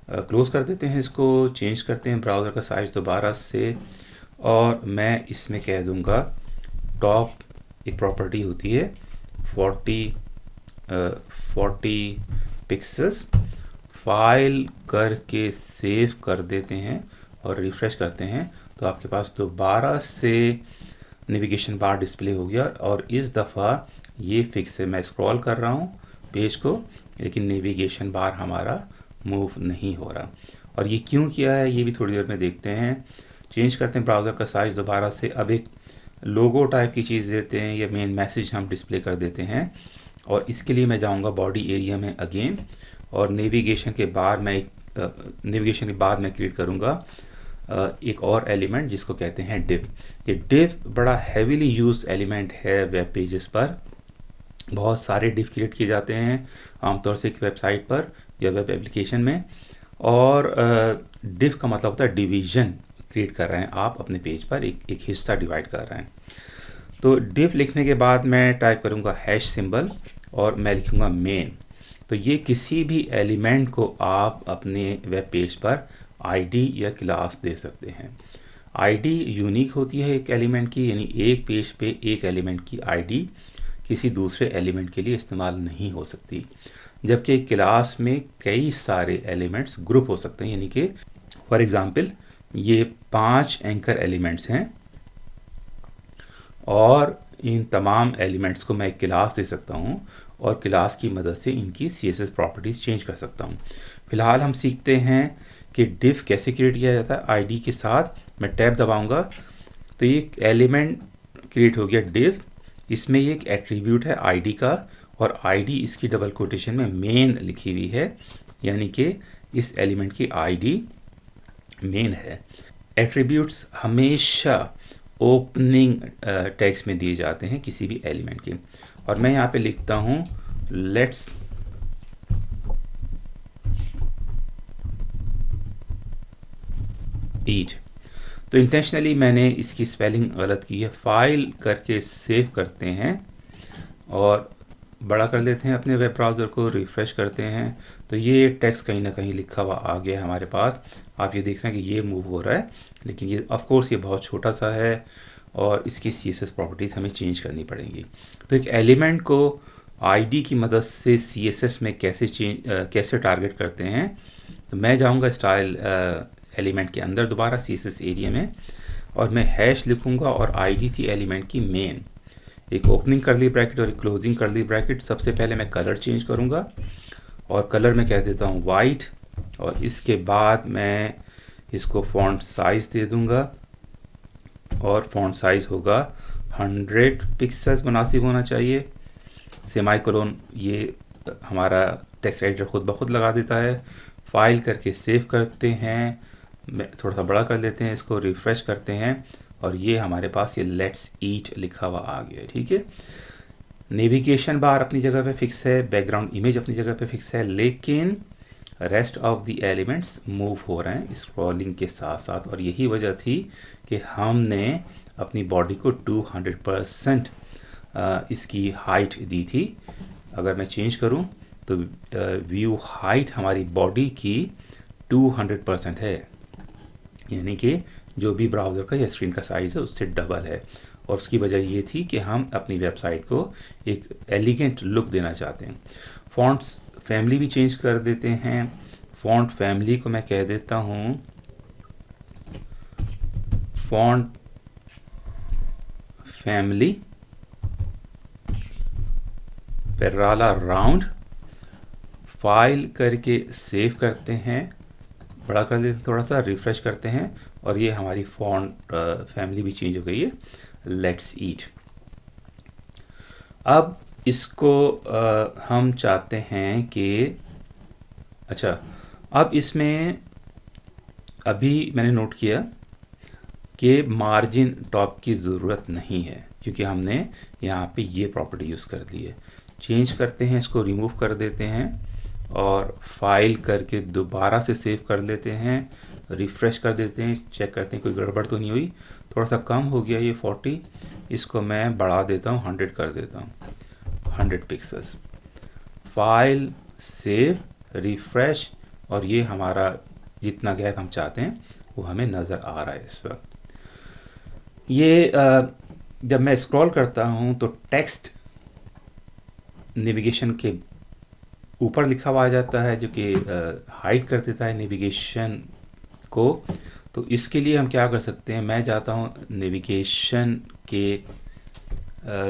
क्लोज़ कर देते हैं इसको, चेंज करते हैं ब्राउज़र का साइज़ दोबारा से, और मैं इसमें कह दूंगा टॉप, एक प्रॉपर्टी होती है 40 पिक्सल्स। फाइल करके सेव कर देते हैं और रिफ़्रेश करते हैं तो आपके पास दोबारा से नेविगेशन बार डिस्प्ले हो गया और इस दफ़ा ये फिक्स है। मैं स्क्रॉल कर रहा हूँ पेज को, लेकिन नेविगेशन बार हमारा मूव नहीं हो रहा। और ये क्यों किया है ये भी थोड़ी देर में देखते हैं। चेंज करते हैं ब्राउज़र का साइज़ दोबारा से, अब एक लोगो टाइप की चीज़ देते हैं या मेन मैसेज हम डिस्प्ले कर देते हैं। और इसके लिए मैं जाऊंगा बॉडी एरिया में अगेन, और नेविगेशन के बाद मैं क्रिएट करूंगा एक और एलिमेंट जिसको कहते हैं डिव। ये डिव बड़ा हैवीली यूज्ड एलिमेंट है वेब पेजेस पर। बहुत सारे डिव क्रिएट किए जाते हैं आमतौर से एक वेबसाइट पर या वेब एप्लीकेशन में। और डिव का मतलब होता है डिवीजन क्रिएट कर रहे हैं आप अपने पेज पर, एक हिस्सा डिवाइड कर रहे हैं। तो डिव लिखने के बाद मैं टाइप करूंगा हैश सिंबल और मैं लिखूंगा मेन। तो ये किसी भी एलिमेंट को आप अपने वेब पेज पर आईडी या क्लास दे सकते हैं। आईडी यूनिक होती है एक एलिमेंट की, यानी एक पेज पे एक एलिमेंट की आईडी किसी दूसरे एलिमेंट के लिए इस्तेमाल नहीं हो सकती। जबकि एक क्लास में कई सारे एलिमेंट्स ग्रुप हो सकते हैं, यानी कि फॉर एग्जांपल ये 5 एंकर एलिमेंट्स हैं और इन तमाम एलिमेंट्स को मैं एक क्लास दे सकता हूं और क्लास की मदद से इनकी CSS प्रॉपर्टीज़ चेंज कर सकता हूं। फिलहाल हम सीखते हैं कि डिव कैसे क्रिएट किया जाता है। आईडी के साथ मैं टैब दबाऊंगा तो ये एलिमेंट क्रिएट हो गया डिव। इसमें ये एक एट्रीब्यूट है आईडी का और आईडी इसकी डबल कोटेशन में मेन लिखी हुई है, यानी कि इस एलिमेंट की आईडी मेन है। एट्रीब्यूट्स हमेशा ओपनिंग टैग्स में दिए जाते हैं किसी भी एलिमेंट के। और मैं यहाँ पे लिखता हूँ लेट्स ईट। तो इंटेंशनली मैंने इसकी स्पेलिंग गलत की है। फाइल करके सेव करते हैं और बड़ा कर लेते हैं अपने वेब ब्राउज़र को, रिफ़्रेश करते हैं तो ये टेक्स्ट कहीं ना कहीं लिखा हुआ आ गया है हमारे पास। आप ये देख रहे हैं कि ये मूव हो रहा है, लेकिन ये ऑफ कोर्स ये बहुत छोटा सा है और इसकी CSS प्रॉपर्टीज़ हमें चेंज करनी पड़ेंगी। तो एक एलिमेंट को आईडी की मदद से CSS में कैसे टारगेट करते हैं, तो मैं जाऊंगा स्टाइल एलिमेंट के अंदर दोबारा CSS एरिया में और मैं हैश लिखूंगा और आईडी थी एलिमेंट की मेन। एक ओपनिंग कर ली ब्रैकेट और एक क्लोजिंग कर ली ब्रैकेट। सबसे पहले मैं कलर चेंज करूंगा और कलर में कह देता हूँ वाइट, और इसके बाद मैं इसको फॉन्ट साइज़ दे दूंगा और फॉन्ट साइज़ होगा 100 पिक्सेल्स मुनासिब होना चाहिए। सेमाइकोलन ये हमारा टेक्स्ट एडिटर खुद ब खुद लगा देता है। फाइल करके सेव करते हैं, थोड़ा सा बड़ा कर लेते हैं इसको, रिफ़्रेश करते हैं और ये हमारे पास ये लेट्स ईट लिखा हुआ आ गया। ठीक है, नेविगेशन बार अपनी जगह पे फिक्स है, बैकग्राउंड इमेज अपनी जगह पे फिक्स है, लेकिन rest of the elements move हो रहे हैं स्क्रॉलिंग के साथ साथ। और यही वजह थी कि हमने अपनी बॉडी को 200% इसकी हाइट दी थी। अगर मैं चेंज करूं तो व्यू हाइट हमारी बॉडी की 200% है, यानी कि जो भी ब्राउज़र का या स्क्रीन का साइज़ है उससे डबल है। और उसकी वजह ये थी कि हम अपनी वेबसाइट को एक एलिगेंट लुक देना चाहते हैं। फॉन्ट्स फैमिली भी चेंज कर देते हैं। फॉन्ट फैमिली को मैं कह देता हूँ फॉन्ट फैमिली पेराला राउंड। फाइल करके सेव करते हैं, बड़ा कर देते हैं थोड़ा सा, रिफ़्रेश करते हैं और ये हमारी फॉन्ट फैमिली भी चेंज हो गई है, लेट्स ईट। अब इसको हम चाहते हैं कि अच्छा, अब इसमें अभी मैंने नोट किया कि मार्जिन टॉप की ज़रूरत नहीं है क्योंकि हमने यहाँ पे ये प्रॉपर्टी यूज़ कर दी है। चेंज करते हैं, इसको रिमूव कर देते हैं और फाइल करके दोबारा से सेव कर लेते हैं, रिफ़्रेश कर देते हैं, चेक करते हैं कोई गड़बड़ तो नहीं हुई। थोड़ा सा कम हो गया ये 40, इसको मैं बढ़ा देता हूँ, 100 कर देता हूँ, 100 पिक्सेल्स। फाइल सेव रिफ़्रेश और ये हमारा जितना गैप हम चाहते हैं वो हमें नज़र आ रहा है इस वक्त। ये जब मैं स्क्रॉल करता हूँ तो टेक्स्ट नेविगेशन के ऊपर लिखा हुआ आ जाता है जो कि हाइड कर देता है नेविगेशन को। तो इसके लिए हम क्या कर सकते हैं, मैं जाता हूँ नेविगेशन के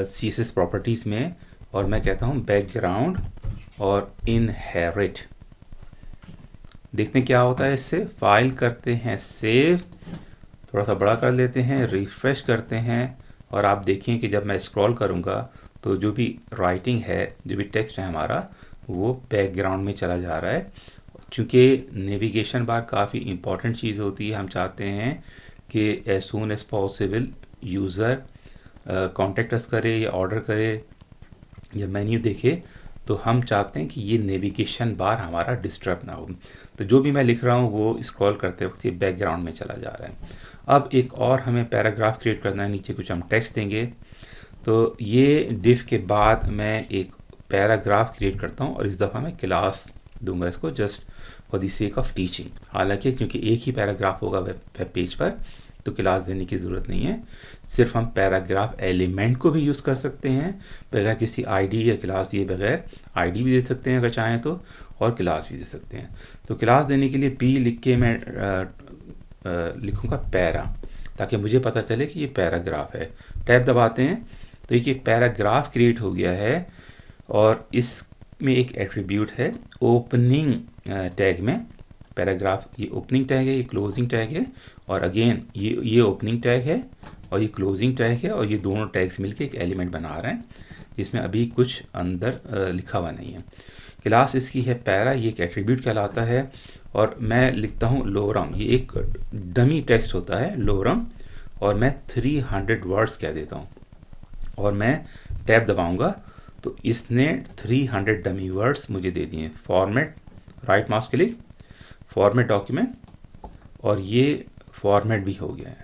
CSS प्रॉपर्टीज़ में और मैं कहता हूँ बैकग्राउंड और इनहेरिट। देखते हैं क्या होता है इससे। फाइल करते हैं सेव, थोड़ा सा बड़ा कर लेते हैं, रिफ्रेश करते हैं और आप देखें कि जब मैं स्क्रॉल करूँगा तो जो भी राइटिंग है, जो भी टेक्स्ट है हमारा, वो बैकग्राउंड में चला जा रहा है। चूँकि नेविगेशन बार काफ़ी इम्पॉर्टेंट चीज़ होती है, हम चाहते हैं कि as soon as possible user contact us करे या ऑर्डर करे या मेन्यू देखे, तो हम चाहते हैं कि ये नेविगेशन बार हमारा डिस्टर्ब ना हो। तो जो भी मैं लिख रहा हूँ वो स्क्रॉल करते वक्त ये बैकग्राउंड में चला जा रहा है। अब एक और हमें पैराग्राफ क्रिएट करना है, नीचे कुछ हम टेक्स्ट देंगे। तो ये डिफ के बाद मैं एक पैराग्राफ क्रिएट करता हूँ और इस दफ़ा मैं क्लास दूंगा इसको, just for the sake of teaching. हालांकि क्योंकि एक ही पैराग्राफ होगा वेब पेज पर, तो क्लास देने की ज़रूरत नहीं है। सिर्फ हम पैराग्राफ एलिमेंट को भी यूज़ कर सकते हैं बगैर किसी आईडी या क्लास दिए बगैर। आईडी भी दे सकते हैं अगर चाहें तो, और क्लास भी दे सकते हैं। तो क्लास देने के लिए पी लिख के मैं लिखूँगा पैरा, ताकि मुझे पता चले कि ये पैराग्राफ है। टैब दबाते हैं तो ये पैराग्राफ क्रिएट हो गया है। और इसमें एक एट्रीब्यूट है ओपनिंग टैग में। पैराग्राफ ये ओपनिंग टैग है, ये क्लोजिंग टैग है, और अगेन ये ओपनिंग टैग है और ये क्लोजिंग टैग है, और ये दोनों टैग्स मिलके एक एलिमेंट बना रहे हैं जिसमें अभी कुछ अंदर लिखा हुआ नहीं है। क्लास इसकी है पैरा, ये एक एट्रीब्यूट कहलाता है। और मैं लिखता हूँ लोरम, ये एक डमी टेक्स्ट होता है लोरम, और मैं 300 वर्ड्स कह देता हूँ और मैं टैब दबाऊँगा तो इसने 300 डमी वर्ड्स मुझे दे दिए। Format, right mouse click, format document, और ये फॉर्मेट भी हो गया है।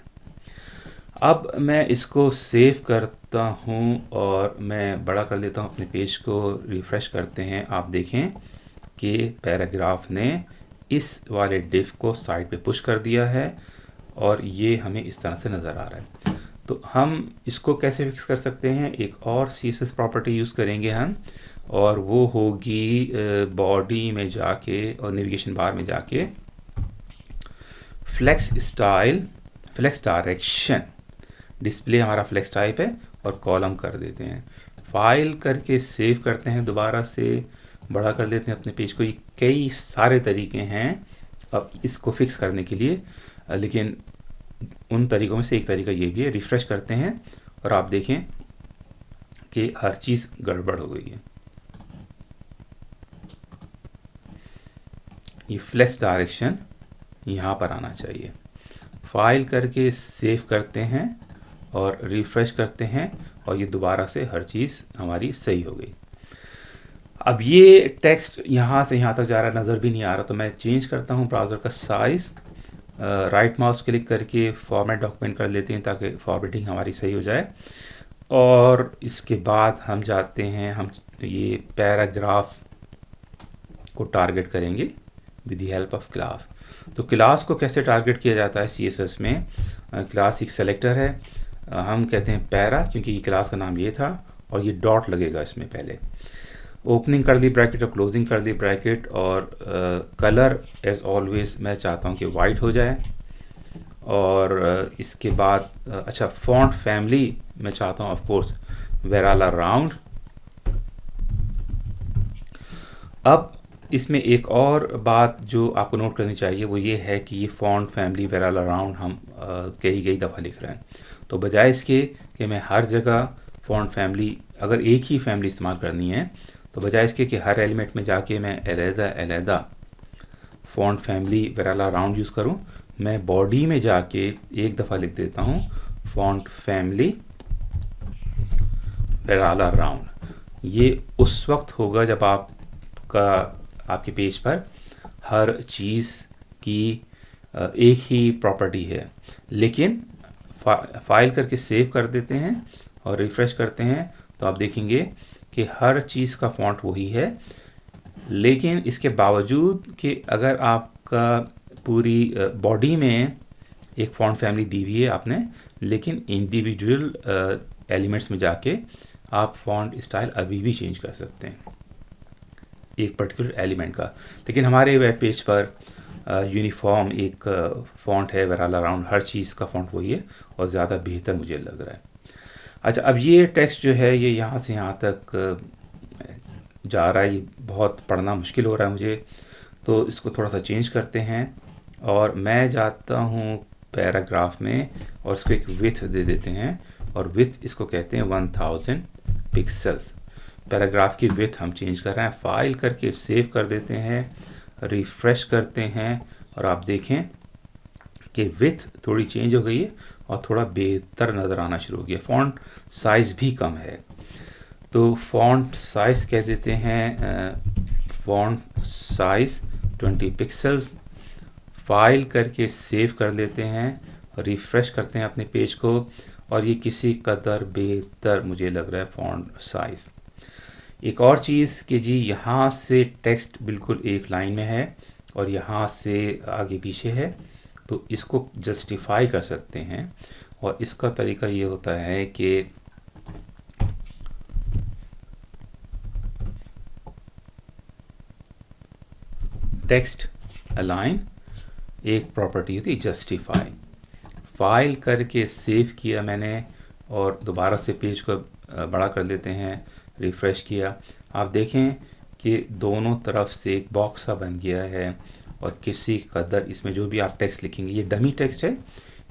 अब मैं इसको सेव करता हूँ और मैं बड़ा कर लेता हूँ अपने पेज को, रिफ़्रेश करते हैं। आप देखें कि पैराग्राफ ने इस वाले डिफ को साइड पे पुश कर दिया है और ये हमें इस तरह से नज़र आ रहा है। तो हम इसको कैसे फिक्स कर सकते हैं, एक और CSS प्रॉपर्टी यूज़ करेंगे हम, और वो होगी बॉडी में जाके और नेविगेशन बार में जाके flex style, flex direction. Display हमारा फ्लेक्स टाइप है और कॉलम कर देते हैं। फाइल करके सेव करते हैं, दोबारा से बड़ा कर देते हैं अपने पेज को। ये कई सारे तरीके हैं अब इसको फिक्स करने के लिए, लेकिन उन तरीक़ों में से एक तरीका ये भी है। रिफ़्रेश करते हैं और आप देखें कि हर चीज़ गड़बड़ हो गई है। ये फ्लेक्स डायरेक्शन यहाँ पर आना चाहिए। फाइल करके सेव करते हैं और रिफ़्रेश करते हैं और ये दोबारा से हर चीज़ हमारी सही हो गई। अब ये टेक्स्ट यहाँ से यहाँ तक जा रहा नज़र भी नहीं आ रहा, तो मैं चेंज करता हूँ ब्राउज़र का साइज़। राइट माउस क्लिक करके फॉर्मेट डॉक्यूमेंट कर लेते हैं ताकि फॉर्मेटिंग हमारी सही हो जाए। और इसके बाद हम जाते हैं, हम ये पैराग्राफ को टारगेट करेंगे with the help of class. तो क्लास को कैसे टारगेट किया जाता है CSS में, क्लास एक सेलेक्टर है, हम कहते हैं पैरा क्योंकि ये क्लास का नाम ये था, और ये डॉट लगेगा इसमें पहले। ओपनिंग कर दी ब्रैकेट और क्लोजिंग कर दी ब्रैकेट, और कलर एज ऑलवेज मैं चाहता हूँ कि वाइट हो जाए। और इसके बाद अच्छा, फॉन्ट फैमिली मैं चाहता हूँ ऑफ कोर्स वेराला राउंड। अब इसमें एक और बात जो आपको नोट करनी चाहिए वो ये है कि ये फॉन्ट फैमिली वेराला राउंड हम कई दफ़ा लिख रहे हैं। तो बजाय इसके कि मैं हर जगह फॉन्ट फैमिली, अगर एक ही फैमिली इस्तेमाल करनी है, तो बजाय इसके कि हर एलिमेंट में जाके मैं अलहदा फॉन्ट फैमिली वेराला राउंड यूज़ करूं, मैं बॉडी में जाके एक दफ़ा लिख देता हूं फॉन्ट फैमिली वेराला राउंड। ये उस वक्त होगा जब आपके पेज पर हर चीज़ की एक ही प्रॉपर्टी है। लेकिन फाइल करके सेव कर देते हैं और रिफ़्रेश करते हैं तो आप देखेंगे कि हर चीज़ का फ़ॉन्ट वही है। लेकिन इसके बावजूद कि अगर आपका पूरी बॉडी में एक फ़ॉन्ट फैमिली दी हुई है आपने, लेकिन इंडिविजुअल एलिमेंट्स में जाके आप फ़ॉन्ट स्टाइल अभी भी चेंज कर सकते हैं एक पर्टिकुलर एलिमेंट का। लेकिन हमारे वेब पेज पर यूनिफॉर्म एक फ़ॉन्ट है ओवरऑल अराउंड हर चीज़ का फ़ॉन्ट वही है और ज़्यादा बेहतर मुझे लग रहा है। अच्छा, अब ये टेक्स्ट जो है ये यहाँ से यहाँ तक जा रहा है, ये बहुत पढ़ना मुश्किल हो रहा है मुझे, तो इसको थोड़ा सा चेंज करते हैं और मैं जाता हूँ पैराग्राफ में और इसको एक विड्थ दे देते हैं और विड्थ इसको कहते हैं 1000 पिक्सल्स। पैराग्राफ की विड्थ हम चेंज कर रहे हैं, फाइल करके सेव कर देते हैं, रिफ़्रेश करते हैं और आप देखें कि विड्थ थोड़ी चेंज हो गई है और थोड़ा बेहतर नज़र आना शुरू हो गया। फ़ॉन्ट साइज़ भी कम है, तो फ़ॉन्ट साइज़ कह देते हैं फ़ॉन्ट साइज़ 20 पिक्सल्स। फाइल करके सेव कर लेते हैं, रिफ़्रेश करते हैं अपने पेज को और ये किसी कदर बेहतर मुझे लग रहा है फ़ॉन्ट साइज़। एक और चीज़ कि जी यहाँ से टेक्स्ट बिल्कुल एक लाइन में है और यहाँ से आगे पीछे है, तो इसको जस्टिफाई कर सकते हैं और इसका तरीका ये होता है कि टेक्स्ट अलाइन एक प्रॉपर्टी होती है जस्टिफाई। फाइल करके सेव किया मैंने और दोबारा से पेज को बड़ा कर लेते हैं, रिफ़्रेश किया, आप देखें कि दोनों तरफ से एक बॉक्स सा बन गया है और किसी कदर इसमें जो भी आप टेक्स्ट लिखेंगे, ये डमी टेक्स्ट है,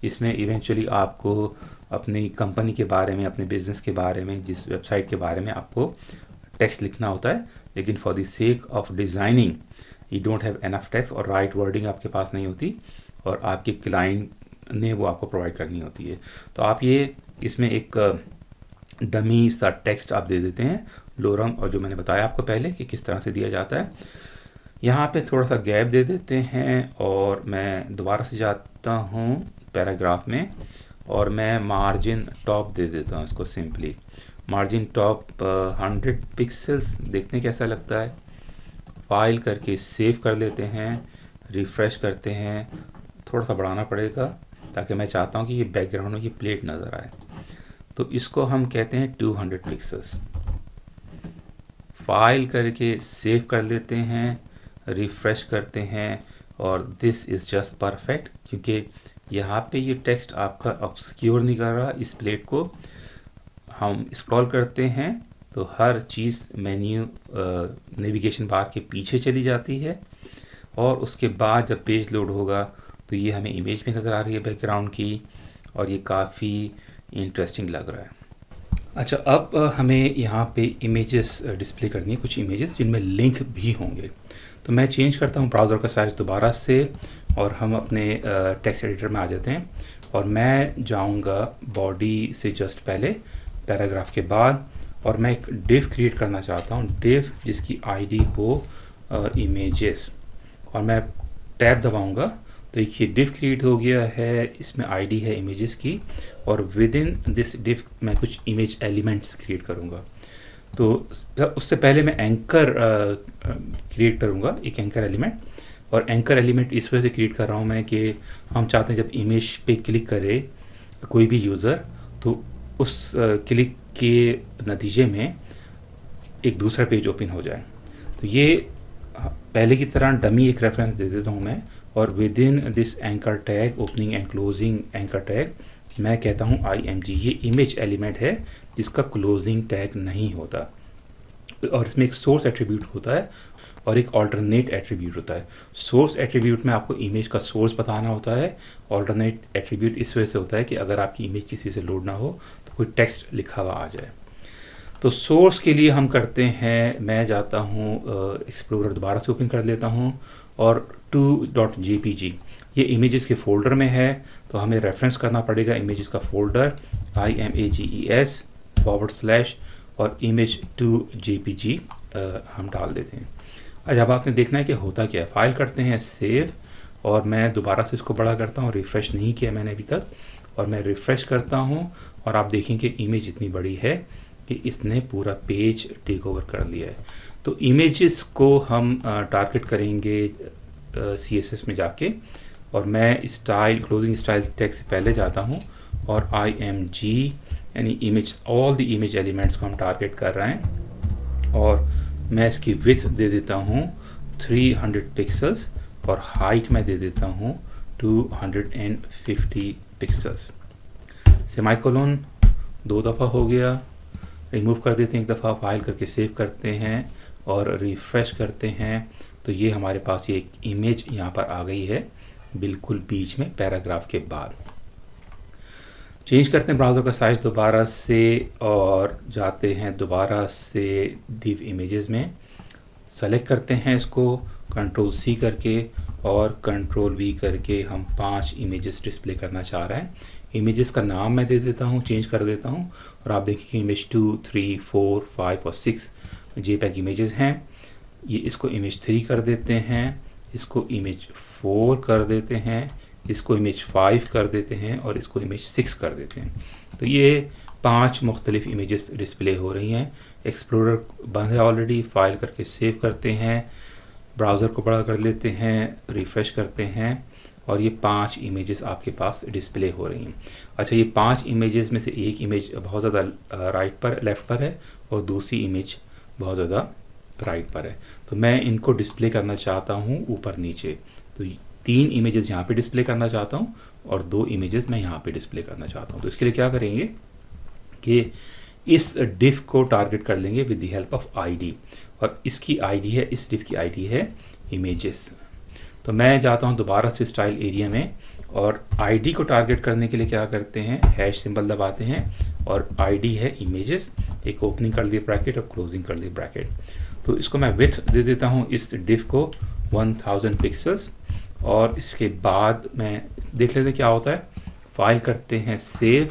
इसमें इवेंचुअली आपको अपनी कंपनी के बारे में, अपने बिज़नेस के बारे में, जिस वेबसाइट के बारे में आपको टेक्स्ट लिखना होता है, लेकिन for the sake of designing you don't have enough text और राइट वर्डिंग आपके पास नहीं होती और आपके क्लाइंट ने वो आपको प्रोवाइड करनी होती है। तो आप ये इसमें एक डमी सा टेक्स्ट आप दे देते हैं लोरम, और जो मैंने बताया आपको पहले कि किस तरह से दिया जाता है। यहाँ पे थोड़ा सा गैप दे देते हैं और मैं दोबारा से जाता हूँ पैराग्राफ में और मैं मार्जिन टॉप दे देता हूँ इसको सिंपली। मार्जिन टॉप 100 पिक्सल्स, देखते हैं कैसा लगता है। फाइल करके सेव कर लेते हैं, रिफ़्रेश करते हैं, थोड़ा सा बढ़ाना पड़ेगा ताकि मैं चाहता हूँ कि ये बैकग्राउंड में ये प्लेट नज़र आए, तो इसको हम कहते हैं 200 पिक्सल्स। फाइल करके सेव कर लेते हैं, रिफ़्रेश करते हैं और दिस इज़ जस्ट परफेक्ट, क्योंकि यहाँ पे ये टेक्स्ट आपका ऑब्स्क्योर नहीं कर रहा। इस प्लेट को हम स्क्रॉल करते हैं तो हर चीज़ मेन्यू नेविगेशन बार के पीछे चली जाती है और उसके बाद जब पेज लोड होगा तो ये हमें इमेज भी नज़र आ रही है बैकग्राउंड की और ये काफ़ी इंटरेस्टिंग लग रहा है। अच्छा, अब हमें यहाँ पे इमेजेस डिस्प्ले करनी है, कुछ इमेजेस जिनमें लिंक भी होंगे। तो मैं चेंज करता हूँ ब्राउज़र का साइज़ दोबारा से और हम अपने टेक्स्ट एडिटर में आ जाते हैं और मैं जाऊँगा बॉडी से जस्ट पहले पैराग्राफ के बाद और मैं एक डिव क्रिएट करना चाहता हूँ, डिव जिसकी आईडी हो इमेजेस, और मैं टैब दबाऊँगा तो एक ये डिव क्रिएट हो गया है, इसमें आईडी है इमेजेस की और विद इन दिस डिव मैं कुछ इमेज एलिमेंट्स क्रिएट करूँगा। तो उससे पहले मैं एंकर क्रिएट करूँगा, एक एंकर एलिमेंट, और एंकर एलिमेंट इस वजह से क्रिएट कर रहा हूँ मैं कि हम चाहते हैं जब इमेज पे क्लिक करे कोई भी यूज़र तो उस क्लिक के नतीजे में एक दूसरा पेज ओपन हो जाए। तो ये पहले की तरह डमी एक रेफरेंस दे देता हूँ मैं और with in this anchor tag, opening and closing anchor tag, मैं कहता हूँ IMG। ये इमेज एलिमेंट है जिसका क्लोजिंग टैग नहीं होता और इसमें एक सोर्स एट्रीब्यूट होता है और एक ऑल्टरनेट एट्रीब्यूट होता है। सोर्स एट्रीब्यूट में आपको इमेज का सोर्स बताना होता है, ऑल्टरनेट एट्रीब्यूट इस वजह से होता है कि अगर आपकी इमेज किसी से लोड ना हो तो कोई टेक्स्ट लिखा हुआ आ जाए। तो सोर्स के लिए हम करते हैं, मैं जाता हूँ एक्सप्लोरर दोबारा से ओपन कर लेता हूँ और 2.jpg ये इमेजेस के फोल्डर में है, तो हमें रेफरेंस करना पड़ेगा इमेजेस का फोल्डर IMAGES / और इमेज 2jpg हम डाल देते हैं। अब आपने देखना है कि होता क्या है। फाइल करते हैं सेव और मैं दोबारा से इसको बड़ा करता हूँ, रिफ़्रेश नहीं किया मैंने अभी तक, और मैं रिफ़्रेश करता हूँ और आप देखेंगे इमेज इतनी बड़ी है कि इसने पूरा पेज टेक ओवर कर लिया है। तो इमेजेस को हम टारगेट करेंगे CSS में जाके और मैं स्टाइल, क्लोजिंग स्टाइल टैग से पहले जाता हूँ और IMG यानी image, all the image elements को हम टारगेट कर रहे हैं और मैं इसकी विड्थ दे देता हूँ 300 पिक्सल्स और हाइट मैं दे देता हूँ 250 पिक्सल्स। सेमाइकोलन 2 दफ़ा हो गया, रिमूव कर देते हैं 1 दफ़ा, फाइल करके सेव करते हैं और रिफ़्रेश करते हैं। तो ये हमारे पास ये एक इमेज यहाँ पर आ गई है बिल्कुल बीच में पैराग्राफ के बाद। चेंज करते हैं ब्राउज़र का साइज़ दोबारा से और जाते हैं दोबारा से डिव इमेजेस में, सेलेक्ट करते हैं इसको कंट्रोल C करके और कंट्रोल V करके हम 5 इमेजेस डिस्प्ले करना चाह रहे हैं। इमेजेस का नाम मैं दे देता हूँ, चेंज कर देता हूँ और आप देखिए कि इमेज 2, 3, 4, 5 और 6 JPEG इमेजेस हैं। ये इसको इमेज 3 कर देते हैं, इसको इमेज 4 कर देते हैं, इसको इमेज 5 कर देते हैं और इसको इमेज 6 कर देते हैं। तो ये 5 मुख्तलिफ इमेजेस डिस्प्ले हो रही हैं। एक्सप्लोरर बंद है ऑलरेडी, फाइल करके सेव करते हैं, ब्राउज़र को बड़ा कर लेते हैं, रिफ़्रेश करते हैं और ये 5 इमेजेस आपके पास डिस्प्ले हो रही हैं। अच्छा, ये 5 इमेजेस में से एक इमेज बहुत ज़्यादा लेफ़्ट पर है और दूसरी इमेज बहुत ज़्यादा राइट पर है। तो मैं इनको डिस्प्ले करना चाहता हूँ ऊपर नीचे। तो 3 इमेजेस यहाँ पे डिस्प्ले करना चाहता हूँ और 2 इमेजेस मैं यहाँ पे डिस्प्ले करना चाहता हूँ। तो इसके लिए क्या करेंगे कि इस डिफ को टारगेट कर लेंगे with the help of ID, और इसकी आईडी है, इस डिफ की आईडी है इमेजेस। तो मैं जाता हूँ दोबारा से स्टाइल एरिया में और आईडी को टारगेट करने के लिए क्या करते हैं, हैश सिंबल दबाते हैं और आईडी है इमेजेस, एक ओपनिंग कर ली ब्रैकेट और क्लोजिंग कर ली ब्रैकेट। तो इसको मैं विड्थ दे देता हूँ इस डिफ को 1000 पिक्सल्स और इसके बाद मैं देख लेते हैं क्या होता है। फाइल करते हैं सेव,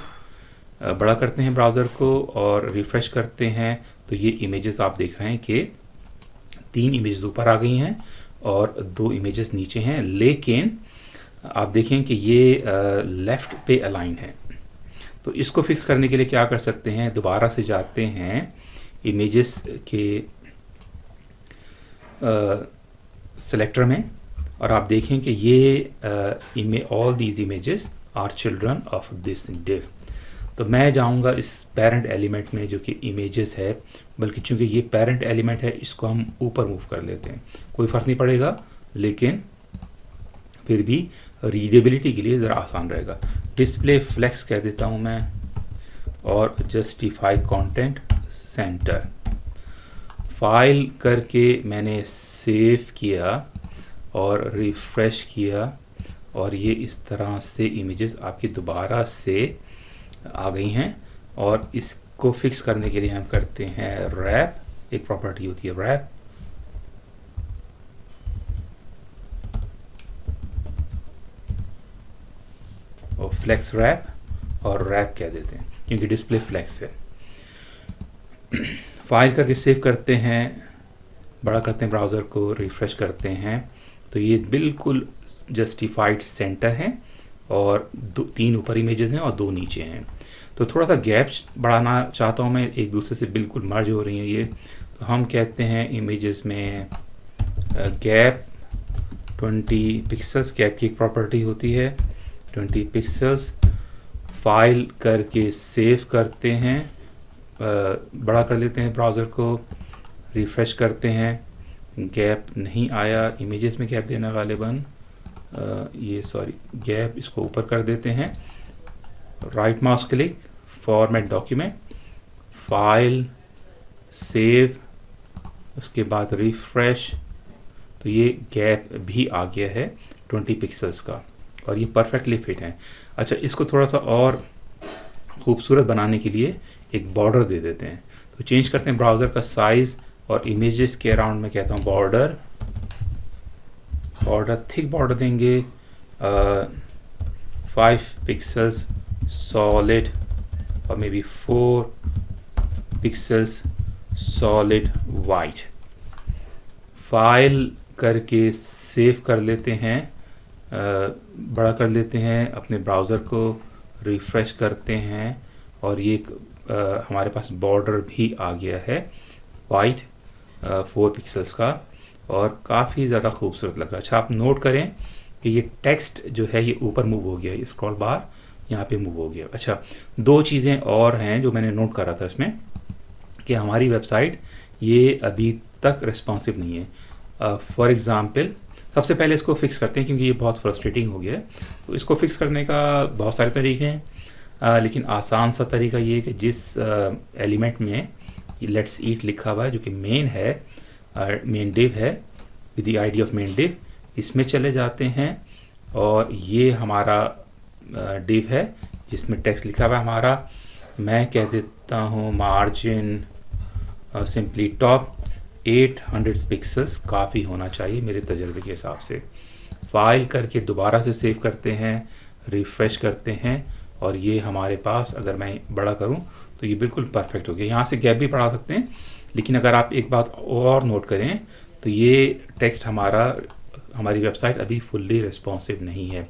बड़ा करते हैं ब्राउज़र को और रिफ़्रेश करते हैं। तो ये इमेजेस आप देख रहे हैं कि 3 इमेजेस ऊपर आ गई हैं और 2 इमेजेस नीचे हैं, लेकिन आप देखें कि ये लेफ़्ट पे अलाइन है। तो इसको फिक्स करने के लिए क्या कर सकते हैं, दोबारा से जाते हैं इमेजेस के सेलेक्टर में और आप देखें कि ये all these images are children of this div. तो मैं जाऊंगा इस पेरेंट एलिमेंट में जो कि इमेजेस है, बल्कि चूंकि ये पेरेंट एलिमेंट है इसको हम ऊपर मूव कर लेते हैं, कोई फ़र्क नहीं पड़ेगा, लेकिन फिर भी रीडेबिलिटी के लिए ज़रा आसान रहेगा। डिस्प्ले फ्लेक्स कह देता हूँ मैं और जस्टिफाई कंटेंट सेंटर। फाइल करके मैंने सेव किया और रिफ़्रेश किया और ये इस तरह से इमेजेस आपकी दोबारा से आ गई हैं। और इसको फिक्स करने के लिए हम करते हैं रैप, एक प्रॉपर्टी होती है रैप, और फ्लेक्स रैप और रैप कह देते हैं क्योंकि डिस्प्ले फ्लेक्स है। फाइल करके सेव करते हैं, बड़ा करते हैं ब्राउज़र को, रिफ़्रेश करते हैं। तो ये बिल्कुल जस्टिफाइड सेंटर है और 3 ऊपर इमेजेस हैं और 2 नीचे हैं। तो थोड़ा सा गैप बढ़ाना चाहता हूँ मैं, एक दूसरे से बिल्कुल मर्ज हो रही हैं ये। तो हम कहते हैं इमेजेस में गैप 20 पिक्सल्स, गैप की एक प्रॉपर्टी होती है 20 पिक्सल्स। फाइल करके सेव करते हैं, बड़ा कर लेते हैं ब्राउज़र को, रिफ़्रेश करते हैं, गैप नहीं आया, इमेजेस में गैप देना गालिबन, गैप इसको ऊपर कर देते हैं, right mouse click, format document, file, save, उसके बाद रिफ़्रेश। तो ये गैप भी आ गया है 20 पिक्सल्स का और ये परफेक्टली फिट है। अच्छा, इसको थोड़ा सा और खूबसूरत बनाने के लिए एक बॉर्डर दे देते हैं। तो चेंज करते हैं ब्राउज़र का साइज़ और इमेजेस के अराउंड में कहता हूँ बॉर्डर थिक बॉर्डर देंगे, 5 पिक्सल्स सॉलिड और may be 4 pixels solid white. File करके सेव कर लेते हैं, बड़ा कर लेते हैं अपने ब्राउज़र को, रिफ़्रेश करते हैं और ये हमारे पास बॉर्डर भी आ गया है वाइट 4 पिक्सल्स का और काफ़ी ज़्यादा खूबसूरत लग रहा है। अच्छा, आप नोट करें कि ये टेक्स्ट जो है ये ऊपर मूव हो गया, स्क्रॉल बार यहाँ पे मूव हो गया। अच्छा, 2 चीज़ें और हैं जो मैंने नोट करा था इसमें कि हमारी वेबसाइट ये अभी तक रिस्पॉन्सिव नहीं है। फॉर एग्ज़ाम्पल सबसे पहले इसको फिक्स करते हैं क्योंकि ये बहुत फ्रस्ट्रेटिंग हो गया है। तो इसको फिक्स करने का बहुत सारे तरीके हैं, लेकिन आसान सा तरीका ये है कि जिस एलिमेंट में लेट्स ईट लिखा हुआ है जो कि मेन है, मेन डिव है with the ID of main div, इसमें चले जाते हैं और ये हमारा डिव है जिसमें टेक्स्ट लिखा हुआ है हमारा। मैं कह देता हूँ मार्जिन सिंपली टॉप 800 पिक्सल्स काफ़ी होना चाहिए मेरे तजर्बे के हिसाब से। फाइल करके दोबारा से सेव करते हैं, रिफ़्रेश करते हैं और ये हमारे पास, अगर मैं बड़ा करूं तो ये बिल्कुल परफेक्ट हो गया। यहाँ से गैप भी बढ़ा सकते हैं, लेकिन अगर आप एक बात और नोट करें तो ये टेक्स्ट हमारी वेबसाइट अभी फुल्ली रिस्पॉन्सिव नहीं है,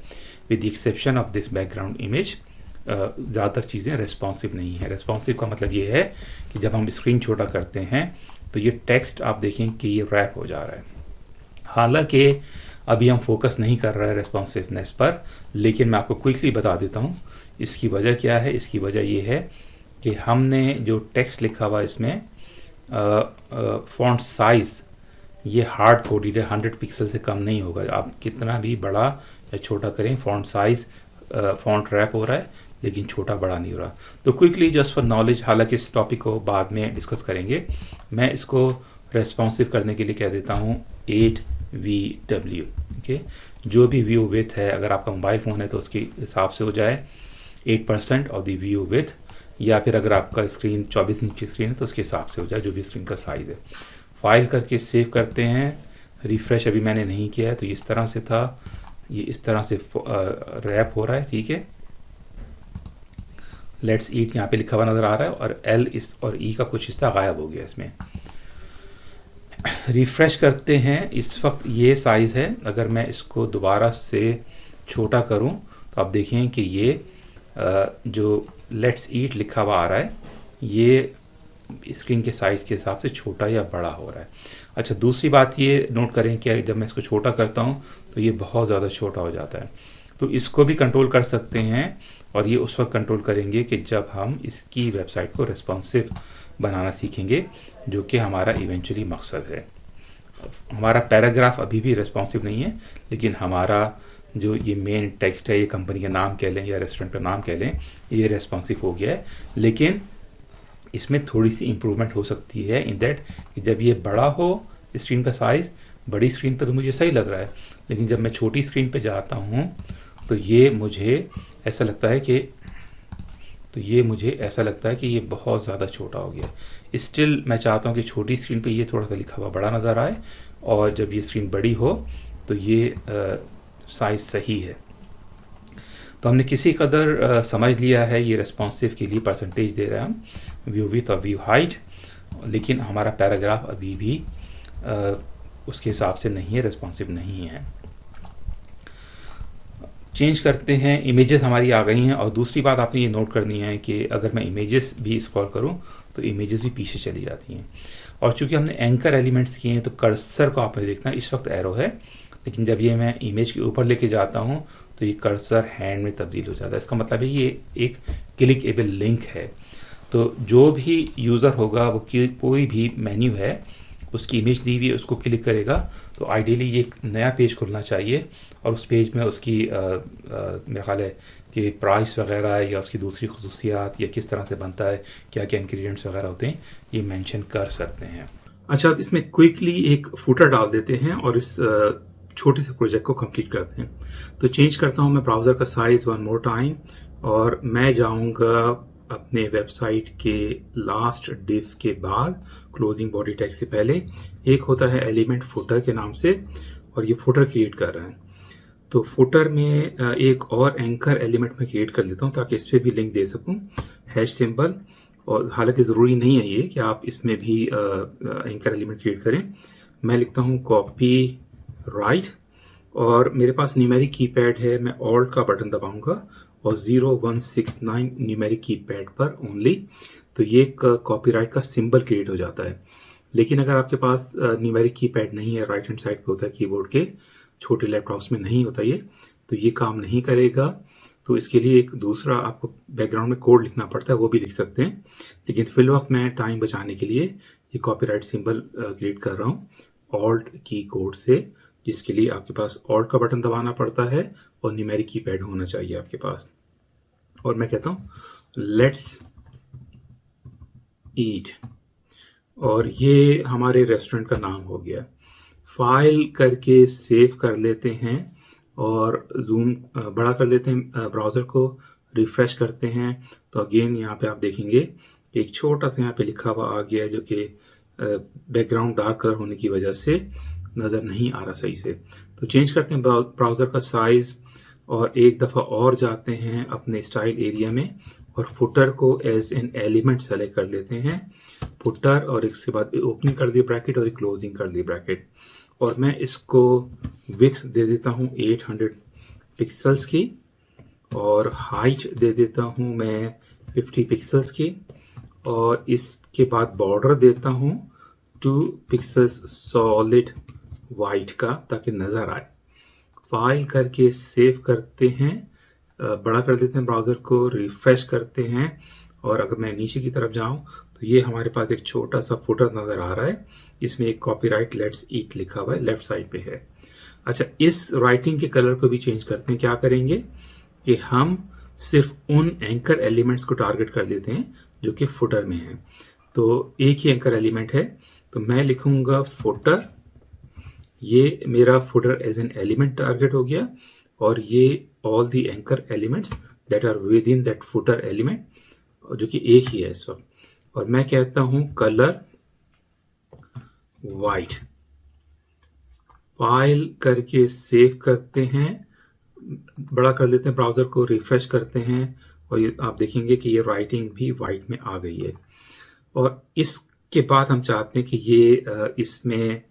with the exception of this background image. ज़्यादातर चीज़ें रिस्पॉन्सिव नहीं है। रिस्पॉन्सिव का मतलब ये है कि जब हम स्क्रीन छोटा करते हैं तो ये टेक्स्ट आप देखें कि ये रैप हो जा रहा है। हालांकि अभी हम फोकस नहीं कर रहे हैं रिस्पॉन्सिवनेस पर, लेकिन मैं आपको क्विकली बता देता हूँ इसकी वजह क्या है। इसकी वजह ये है कि हमने जो टेक्स्ट लिखा हुआ इसमें फॉन्ट साइज़ ये हार्ड कोडेड है, 100 पिक्सल से कम नहीं होगा। आप कितना भी बड़ा या छोटा करें, फॉन्ट साइज़ फॉन्ट रैप हो रहा है लेकिन छोटा बड़ा नहीं हो रहा। तो क्विकली जस्ट फॉर नॉलेज, हालांकि इस टॉपिक को बाद में डिस्कस करेंगे, मैं इसको रेस्पॉन्सिव करने के लिए कह देता हूँ 8VW। ओके, जो भी व्यू विथ है, अगर आपका मोबाइल फ़ोन है तो उसके हिसाब से हो जाए 8% ऑफ द व्यू विथ, या फिर अगर आपका स्क्रीन 24 इंच की स्क्रीन है तो उसके हिसाब से हो जाए जो भी स्क्रीन का साइज़ है। फाइल करके सेव करते हैं, रिफ़्रेश अभी मैंने नहीं किया है तो इस तरह से था, ये इस तरह से रैप हो रहा है। ठीक है, लेट्स ईट यहाँ पे लिखा हुआ नज़र आ रहा है और एल इस और ई का कुछ हिस्सा गायब हो गया इसमें। रिफ़्रेश करते हैं, इस वक्त ये साइज़ है। अगर मैं इसको दोबारा से छोटा करूं तो आप देखें कि ये जो लेट्स ईट लिखा हुआ आ रहा है ये स्क्रीन के साइज़ के हिसाब से छोटा या बड़ा हो रहा है। अच्छा, दूसरी बात ये नोट करें कि जब मैं इसको छोटा करता हूँ तो ये बहुत ज़्यादा छोटा हो जाता है। तो इसको भी कंट्रोल कर सकते हैं और ये उस वक्त कंट्रोल करेंगे कि जब हम इसकी वेबसाइट को रिस्पॉन्सिव बनाना सीखेंगे, जो कि हमारा इवेंचुअली मकसद है। हमारा पैराग्राफ अभी भी रिस्पॉन्सिव नहीं है, लेकिन हमारा जो ये मेन टेक्स्ट है, ये कंपनी का नाम कह लें या रेस्टोरेंट का नाम कह लें, ये रिस्पॉन्सिव हो गया है। लेकिन इसमें थोड़ी सी इम्प्रूवमेंट हो सकती है इन दैट कि जब ये बड़ा हो स्क्रीन का साइज़, बड़ी स्क्रीन पे तो मुझे सही लग रहा है, लेकिन जब मैं छोटी स्क्रीन पे जाता हूँ तो ये मुझे ऐसा लगता है कि ये बहुत ज़्यादा छोटा हो गया। स्टिल मैं चाहता हूँ कि छोटी स्क्रीन पे ये थोड़ा सा लिखा हुआ बड़ा नज़र आए और जब ये स्क्रीन बड़ी हो तो ये साइज़ सही है। तो हमने किसी कदर समझ लिया है, ये रिस्पॉन्सिव के लिए परसेंटेज दे रहे हैं हम, व्यू विथ और व्यू हाइट, लेकिन हमारा पैराग्राफ अभी भी उसके हिसाब से नहीं है, रिस्पॉन्सिव नहीं है। चेंज करते हैं, इमेजेस हमारी आ गई हैं। और दूसरी बात आपने ये नोट करनी है कि अगर मैं इमेजेस भी स्क्रॉल करूं तो इमेजेस भी पीछे चली जाती हैं। और चूंकि हमने एंकर एलिमेंट्स किए हैं तो कर्सर को आपने देखना, इस वक्त एरो है, लेकिन जब ये मैं इमेज के ऊपर लेके जाता हूं तो ये कर्सर हैंड में तब्दील हो जाता है। इसका मतलब है ये एक क्लिकेबल लिंक है। तो जो भी यूज़र होगा वो कोई भी मेन्यू है, उसकी इमेज दी हुई है, उसको क्लिक करेगा तो आइडियली ये एक नया पेज खुलना चाहिए और उस पेज में उसकी मेरा ख्याल है कि प्राइस वगैरह या उसकी दूसरी खसूसियात या किस तरह से बनता है, क्या क्या इंग्रेडिएंट्स वगैरह होते हैं, ये मेंशन कर सकते हैं। अच्छा, अब इसमें क्विकली एक फुटर डाल देते हैं और इस छोटे से प्रोजेक्ट को कंप्लीट करते हैं। तो चेंज करता हूँ मैं ब्राउज़र का साइज़ वन मोर टाइम और मैं जाऊँगा अपने वेबसाइट के लास्ट डिव के बाद क्लोजिंग बॉडी टैग से पहले एक होता है एलिमेंट फुटर के नाम से, और ये फुटर क्रिएट कर रहे हैं। तो फुटर में एक और एंकर एलिमेंट में क्रिएट कर लेता हूँ ताकि इस पर भी लिंक दे सकूँ, हैश सिंबल। और हालांकि ज़रूरी नहीं है ये कि आप इसमें भी एंकर एलिमेंट क्रिएट करें। मैं लिखता हूँ कॉपी राइट और मेरे पास न्यूमेरिक कीपैड है, मैं ऑल्ट का बटन दबाऊंगा और 0169 न्यूमेरिक कीपैड पर ओनली, तो ये कॉपीराइट का सिंबल क्रिएट हो जाता है। लेकिन अगर आपके पास न्यूमेरिक कीपैड नहीं है, राइट हैंड साइड पे होता है कीबोर्ड के, छोटे लैपटॉप्स में नहीं होता ये, तो ये काम नहीं करेगा। तो इसके लिए एक दूसरा आपको बैकग्राउंड में कोड लिखना पड़ता है, वो भी लिख सकते हैं। लेकिन फिल वक्त मैं टाइम बचाने के लिए ये कॉपीराइट सिंबल क्रिएट कर रहा हूँ ऑल्ट की कोड से, जिसके लिए आपके पास ऑल्ट का बटन दबाना पड़ता है और न्यूमेरिक कीपैड होना चाहिए आपके पास। और मैं कहता हूँ लेट्स ईट, और ये हमारे रेस्टोरेंट का नाम हो गया। फाइल करके सेव कर लेते हैं और जूम बड़ा कर लेते हैं, ब्राउज़र को रिफ्रेश करते हैं। तो अगेन यहाँ पे आप देखेंगे एक छोटा सा यहाँ पे लिखा हुआ आ गया है, जो कि बैकग्राउंड डार्क कलर होने की वजह से नज़र नहीं आ रहा सही से। तो चेंज करते हैं ब्राउज़र का साइज़ और एक दफ़ा और जाते हैं अपने स्टाइल एरिया में और फुटर को एज एन एलिमेंट सेलेक्ट कर लेते हैं, फुटर, और इसके बाद ओपनिंग कर दी ब्रैकेट और क्लोजिंग कर दी ब्रैकेट। और मैं इसको विड्थ दे देता हूँ 800 पिक्सल्स की और हाइट दे देता हूँ मैं 50 पिक्सल्स की, और इसके बाद बॉर्डर देता हूँ 2 पिक्सल्स सॉलिड वाइट का, ताकि नज़र आए। फाइल करके सेव करते हैं, बड़ा कर देते हैं ब्राउज़र को, रिफ्रेश करते हैं, और अगर मैं नीचे की तरफ जाऊं तो ये हमारे पास एक छोटा सा फुटर नज़र आ रहा है, इसमें एक कॉपीराइट लेट्स ईट लिखा हुआ है, लेफ्ट साइड पे है। अच्छा, इस राइटिंग के कलर को भी चेंज करते हैं। क्या करेंगे कि हम सिर्फ उन एंकर एलिमेंट्स को टारगेट कर देते हैं जो कि फुटर में है। तो एक ही एंकर एलिमेंट है, तो मैं लिखूंगा फुटर, ये मेरा footer as an element target हो गया, और ये all the anchor elements that are within that footer element, जो कि एक ही है इस वक्त। और मैं कहता हूं कलर वाइट। फाइल करके सेव करते हैं, बड़ा कर देते हैं ब्राउज़र को, रिफ्रेश करते हैं, और ये आप देखेंगे कि ये राइटिंग भी वाइट में आ गई है। और इसके बाद हम चाहते हैं कि ये इसमें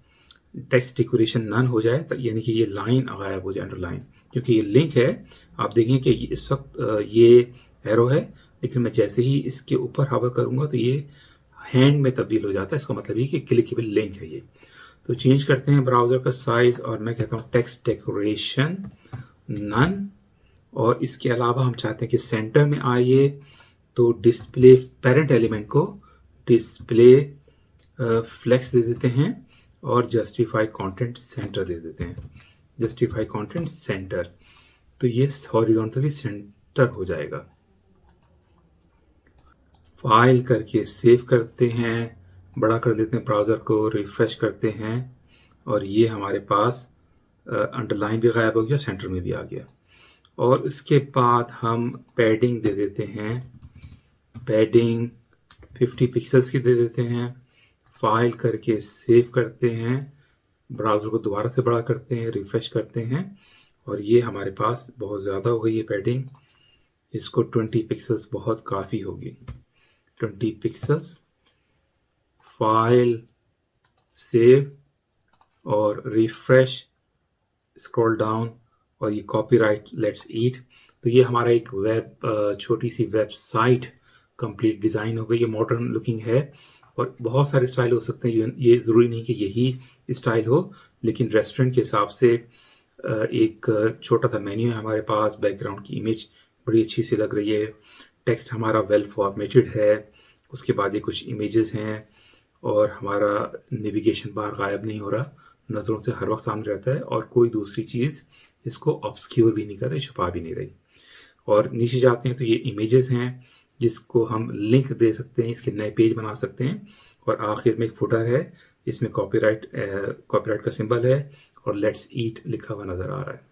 टेक्स्ट डेकोरेशन नन हो जाए, यानी कि ये लाइन गायब हो जाए, अंडरलाइन, क्योंकि ये लिंक है। आप देखें कि इस वक्त ये एरो है, लेकिन मैं जैसे ही इसके ऊपर हवर करूंगा तो ये हैंड में तब्दील हो जाता है। इसका मतलब ये कि क्लिकेबल लिंक है ये। तो चेंज करते हैं ब्राउज़र का साइज, और मैं कहता हूँ टेक्स्ट डेकोरेशन नन। और इसके अलावा हम चाहते हैं कि सेंटर में आइए, तो डिस्प्ले पेरेंट एलिमेंट को डिस्प्ले फ्लेक्स दे देते हैं, और जस्टिफाई कंटेंट सेंटर दे देते हैं, जस्टिफाई कंटेंट सेंटर। तो ये हॉरिजॉन्टली सेंटर हो जाएगा। फाइल करके सेव करते हैं, बड़ा कर देते हैं ब्राउज़र को, रिफ्रेश करते हैं, और ये हमारे पास अंडरलाइन भी गायब हो गया, सेंटर में भी आ गया। और इसके बाद हम पैडिंग दे देते हैं, पैडिंग 50 पिक्सल्स की दे देते हैं। फाइल करके सेव करते हैं, ब्राउज़र को दोबारा से बड़ा करते हैं, रिफ्रेश करते हैं, और ये हमारे पास बहुत ज़्यादा हो गई है पैडिंग। इसको 20 पिक्सल्स बहुत काफ़ी होगी, 20 पिक्सल्स। फाइल सेव और रिफ्रेश, स्क्रॉल डाउन, और ये कॉपीराइट लेट्स ईट। तो ये हमारा एक वेब छोटी सी वेबसाइट कंप्लीट डिज़ाइन हो गई। ये मॉडर्न लुकिंग है, और बहुत सारे स्टाइल हो सकते हैं, ये ज़रूरी नहीं कि यही स्टाइल हो, लेकिन रेस्टोरेंट के हिसाब से एक छोटा सा मेन्यू है हमारे पास। बैकग्राउंड की इमेज बड़ी अच्छी सी लग रही है, टेक्स्ट हमारा वेल फॉर्मेटेड है, उसके बाद ये कुछ इमेजेस हैं, और हमारा नेविगेशन बार गायब नहीं हो रहा, नज़रों से हर वक्त सामने रहता है, और कोई दूसरी चीज़ इसको ऑब्सक्योर भी नहीं कर रही, छुपा भी नहीं रही। और नीचे जाते हैं तो ये इमेजेस हैं जिसको हम लिंक दे सकते हैं, इसके नए पेज बना सकते हैं। और आखिर में एक फुटर है, इसमें कॉपीराइट का सिंबल है और लेट्स ईट लिखा हुआ नज़र आ रहा है।